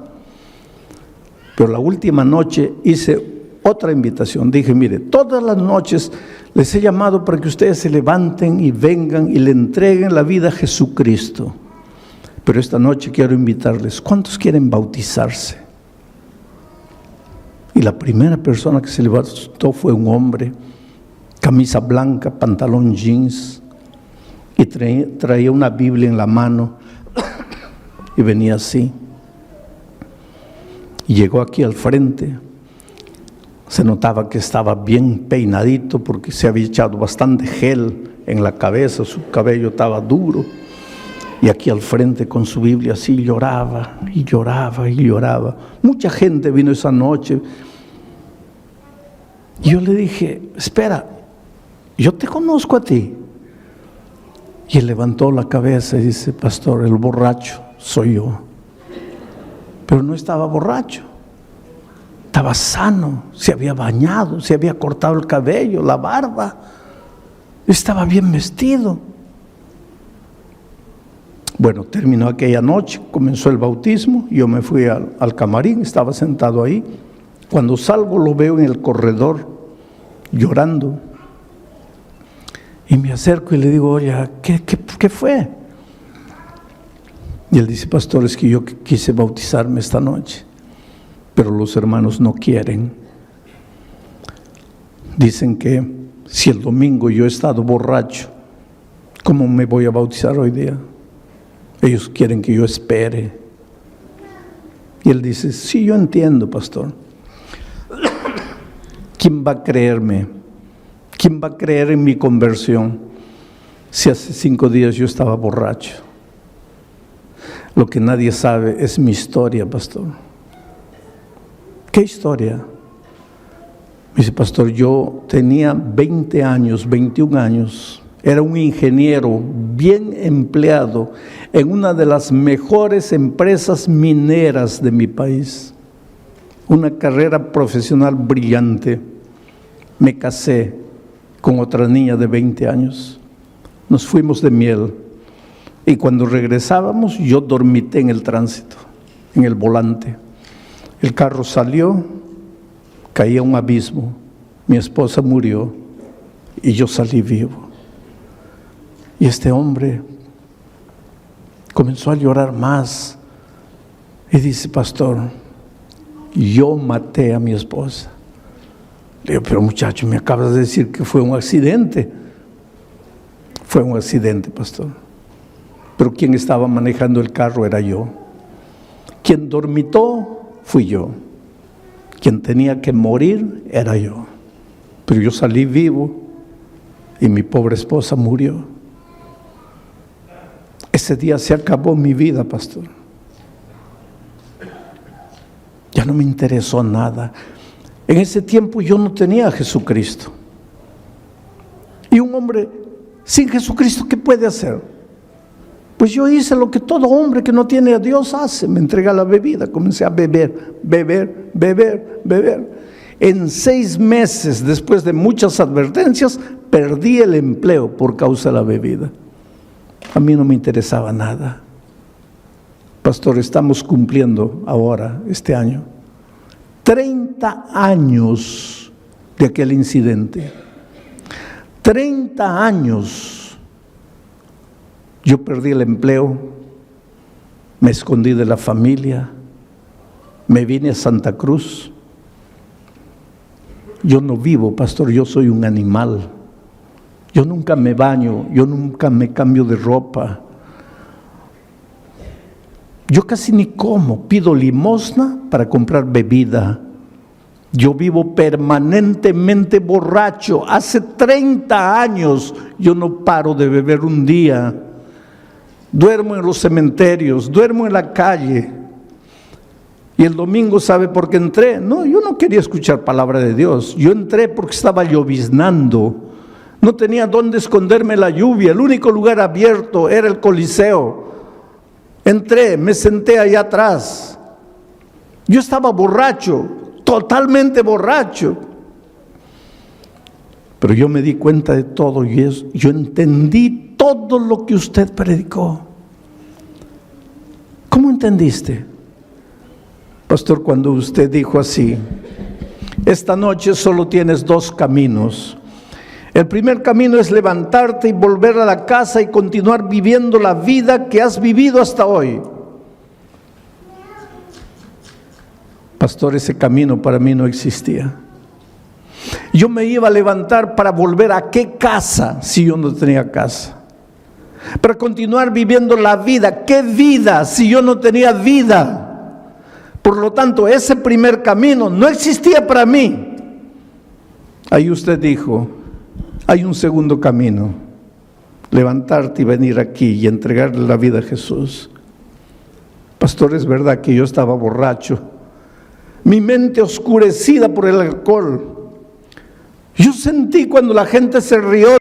Pero la última noche hice otra invitación. Dije, mire, todas las noches les he llamado para que ustedes se levanten y vengan y le entreguen la vida a Jesucristo. Pero esta noche quiero invitarles, ¿cuántos quieren bautizarse? Y la primera persona que se levantó fue un hombre, camisa blanca, pantalón jeans, y traía una Biblia en la mano, y venía así. Y llegó aquí al frente. Se notaba que estaba bien peinadito porque se había echado bastante gel en la cabeza, su cabello estaba duro. Y aquí al frente con su Biblia así lloraba y lloraba y lloraba. Mucha gente vino esa noche. Y yo le dije, espera, yo te conozco a ti. Y él levantó la cabeza y dice, pastor, el borracho soy yo. Pero no estaba borracho. Estaba sano, se había bañado, se había cortado el cabello, la barba, estaba bien vestido. Bueno, terminó aquella noche, comenzó el bautismo, yo me fui al camarín, estaba sentado ahí. Cuando salgo lo veo en el corredor llorando. Y me acerco y le digo, oye, ¿qué fue? Y él dice, pastor, es que yo quise bautizarme esta noche, pero los hermanos no quieren. Dicen que si el domingo yo he estado borracho, ¿cómo me voy a bautizar hoy día? Ellos quieren que yo espere. Y él dice, sí, yo entiendo, pastor. ¿Quién va a creerme? ¿Quién va a creer en mi conversión si hace 5 días yo estaba borracho? Lo que nadie sabe es mi historia, pastor. ¿Qué historia? Me dice, pastor, yo tenía 20 años, 21 años, era un ingeniero bien empleado en una de las mejores empresas mineras de mi país. Una carrera profesional brillante. Me casé con otra niña de 20 años. Nos fuimos de miel. Y cuando regresábamos, yo dormité en el tránsito, en el volante. El carro salió, caí a un abismo, mi esposa murió y yo salí vivo. Y este hombre comenzó a llorar más y dice, pastor, yo maté a mi esposa. Le digo, pero muchacho, me acabas de decir que fue un accidente. Fue un accidente, pastor. Pero quien estaba manejando el carro era yo. Quien dormitó fui yo. Quien tenía que morir era yo. Pero yo salí vivo y mi pobre esposa murió. Ese día se acabó mi vida, pastor. Ya no me interesó nada. En ese tiempo yo no tenía a Jesucristo. Y un hombre sin Jesucristo, ¿qué puede hacer? Pues yo hice lo que todo hombre que no tiene a Dios hace. Me entregué a la bebida, comencé a beber. En 6 meses, después de muchas advertencias, perdí el empleo por causa de la bebida. A mí no me interesaba nada. Pastor, estamos cumpliendo ahora, este año, 30 años de aquel incidente. 30 años. Yo perdí el empleo, me escondí de la familia, Me vine a Santa Cruz. Yo no vivo, pastor, yo soy un animal. Yo nunca me baño, yo nunca me cambio de ropa. Yo casi ni como, pido limosna para comprar bebida. Yo vivo permanentemente borracho. Hace 30 años yo no paro de beber un día. Duermo en los cementerios, duermo en la calle. Y el domingo, ¿sabe por qué entré? No, yo no quería escuchar palabra de Dios. Yo entré porque estaba lloviznando. No tenía dónde esconderme la lluvia. El único lugar abierto era el Coliseo. Entré, me senté allá atrás. Yo estaba borracho, totalmente borracho. Pero yo me di cuenta de todo y yo entendí todo lo que usted predicó. ¿Cómo entendiste? Pastor, cuando usted dijo así: esta noche solo tienes 2 caminos. El primer camino es levantarte y volver a la casa y continuar viviendo la vida que has vivido hasta hoy. Pastor, ese camino para mí no existía. Yo me iba a levantar para volver a qué casa si yo no tenía casa. Para continuar viviendo la vida. ¿Qué vida si yo no tenía vida? Por lo tanto, ese primer camino no existía para mí. Ahí usted dijo: hay un segundo camino, levantarte y venir aquí y entregarle la vida a Jesús. Pastor, es verdad que yo estaba borracho, mi mente oscurecida por el alcohol. Yo sentí cuando la gente se rió.